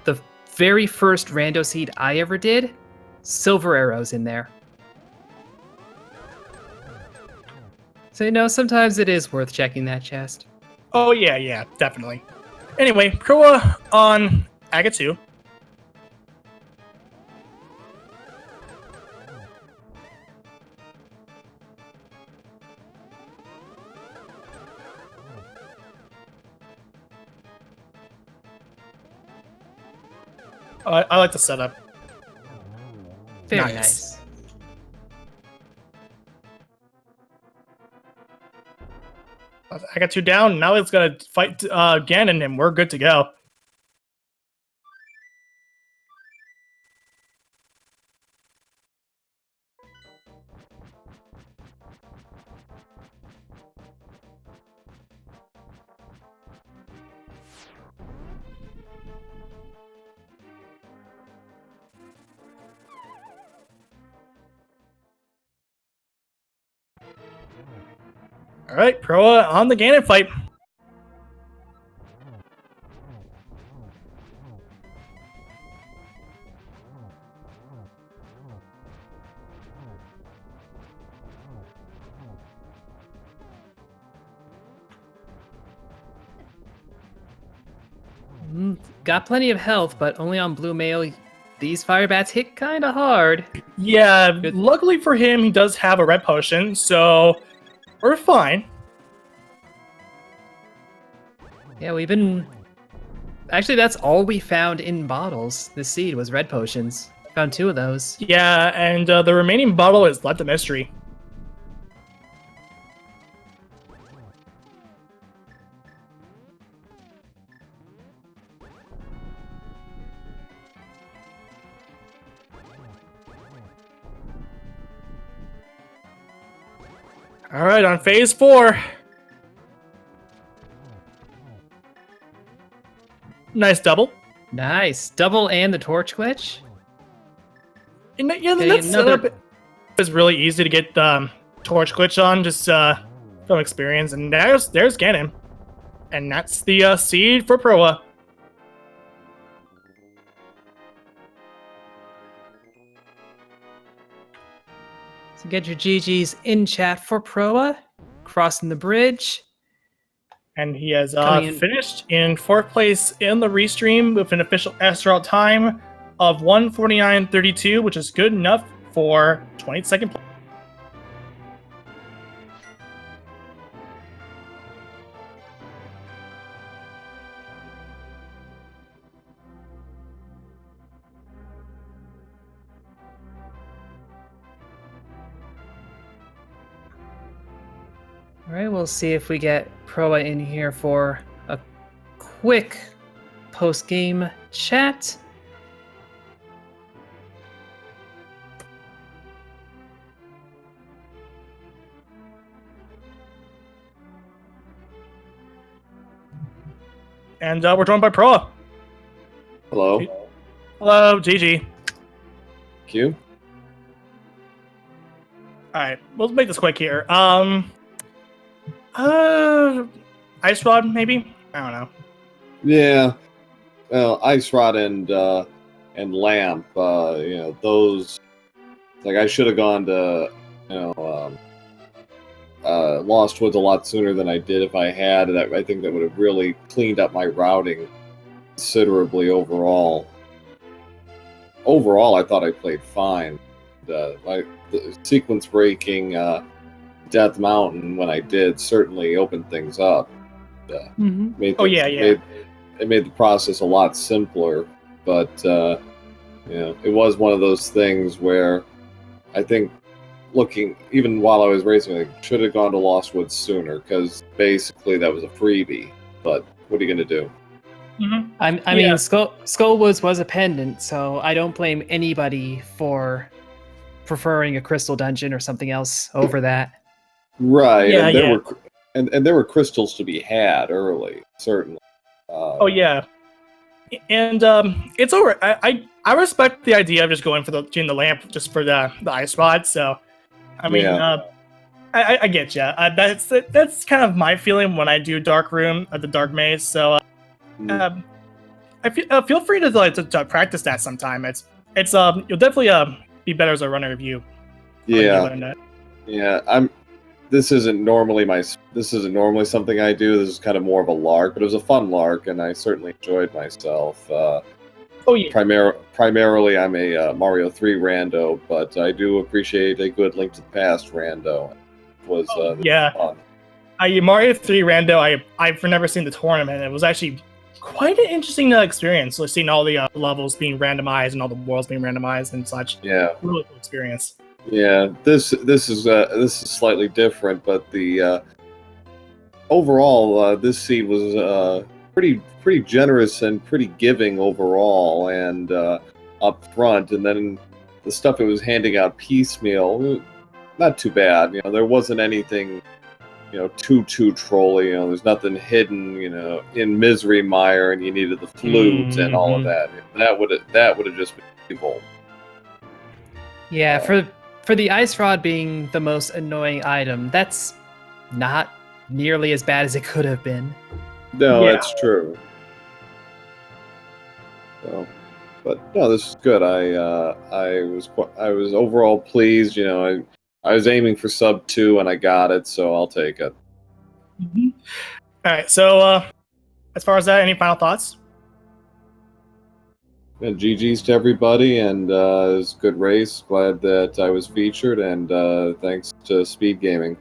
the very first rando seed I ever did, silver arrows in there. So sometimes it is worth checking that chest. Oh yeah, definitely. Anyway, Proa on Aga 2. I like the setup. Very Nice. nice. I got 2 down. Now it's gonna fight Ganon, and we're good to go. All right, Proa on the Ganon fight. Got plenty of health, but only on blue mail. These fire bats hit kind of hard. Yeah, Good. luckily for him, he does have a red potion, so we're fine. Yeah, we've been... Actually, that's all we found in bottles. This seed was red potions. Found 2 of those. Yeah, and the remaining bottle is left a mystery. All right, on phase 4. Nice double. Nice. Double and the torch glitch. And yeah, Okay, that setup is really easy to get torch glitch on, just from experience. And there's Ganon. And that's the seed for Proa. So get your GGs in chat for Proa. Crossing the bridge. And he has Coming in- finished in 4th place in the restream with an official Astral time of 1:49.32, which is good enough for 22nd place. All right, we'll see if we get Proa in here for a quick post-game chat. And we're joined by Proa. Hello, Hello, GG. Q. All right, we'll make this quick here. Ice Rod, maybe? I don't know. Yeah, well, Ice Rod and Lamp. Those. Like, I should have gone to Lost Woods a lot sooner than I did. If I had, I think that would have really cleaned up my routing considerably overall. Overall, I thought I played fine. The sequence breaking Death Mountain when I did certainly opened things up. Made it made the process a lot simpler, but it was one of those things where I think even while I was racing, I should have gone to Lost Woods sooner because basically that was a freebie. But what are you going to do? I mean, Skullwoods was a pendant, so I don't blame anybody for preferring a crystal dungeon or something else over that. Right, Yeah, and there were crystals to be had early, certainly. Oh yeah, and it's over. I respect the idea of just going for the lamp just for the ice rod. So, I mean, I get you. That's kind of my feeling when I do Dark Room at the Dark Maze. So, I feel free to practice that sometime. It's you'll definitely be better as a runner if you learn that. Yeah. This isn't normally something I do. This is kind of more of a lark, but it was a fun lark, and I certainly enjoyed myself. Primarily, I'm a Mario 3 rando, but I do appreciate a good Link to the Past rando. It was fun. Mario 3 rando. I've never seen the tournament. It was actually quite an interesting experience. Like seeing all the levels being randomized and all the worlds being randomized and such. Yeah, really cool experience. Yeah, this is slightly different, but the overall this seed was pretty generous and pretty giving overall, and up front, and then the stuff it was handing out piecemeal, not too bad. There wasn't anything too trolly. There's nothing hidden in Misery Mire, and you needed the flute and all of that. That would have just been evil. Yeah, for the ice rod being the most annoying item, that's not nearly as bad as it could have been. No, that's true. So, but no, this is good. I was overall pleased. I was aiming for sub 2 and I got it, so I'll take it. Mm-hmm. All right. So, as far as that, any final thoughts? And GG's to everybody, and it was a good race. Glad that I was featured, and thanks to Speed Gaming.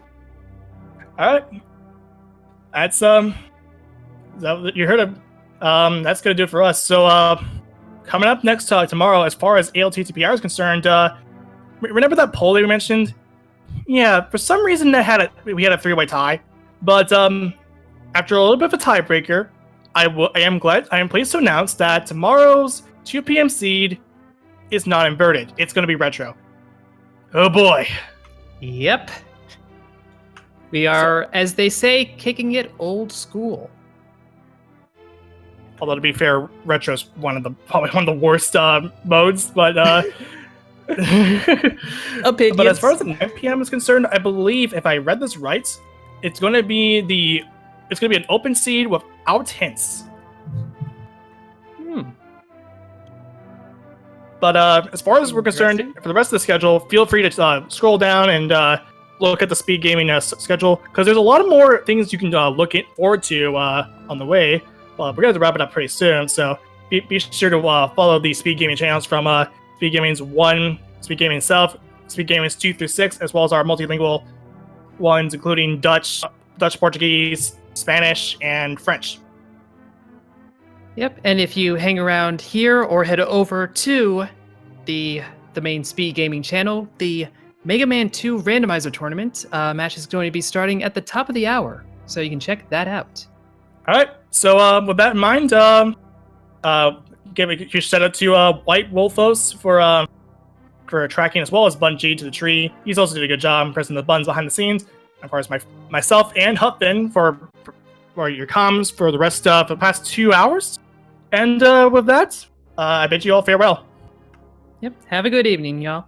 All right, that's you heard of. That's gonna do it for us. So, coming up next tomorrow, as far as ALTTPR is concerned, remember that poll that we mentioned? Yeah, for some reason we had a 3-way tie, but after a little bit of a tiebreaker, I am pleased to announce that tomorrow's 2 p.m. seed is not inverted. It's going to be retro. Oh boy. Yep. We are, as they say, kicking it old school. Although to be fair, retro's probably one of the worst modes, but Opinions. But as far as the 9 p.m. is concerned, I believe if I read this right, it's going to be an open seed without hints. But as far as we're concerned, for the rest of the schedule, feel free to scroll down and look at the Speed Gaming schedule, because there's a lot of more things you can look forward to on the way. We're going to wrap it up pretty soon, so be sure to follow the Speed Gaming channels from Speed Gaming's 1, Speed Gaming South, Speed Gaming's 2 through 6, as well as our multilingual ones, including Dutch, Portuguese, Spanish, and French. Yep, and if you hang around here or head over to the main Speed Gaming channel, the Mega Man 2 Randomizer Tournament. Match is going to be starting at the top of the hour, so you can check that out. All right. So with that in mind, give a huge shout out to White Wolfos for tracking, as well as Bungie to the tree. He's also did a good job pressing the buttons behind the scenes. And of course, myself and Hutphin for your comms for the rest of the past 2 hours. And with that, I bid you all farewell. Yep. Have a good evening, y'all.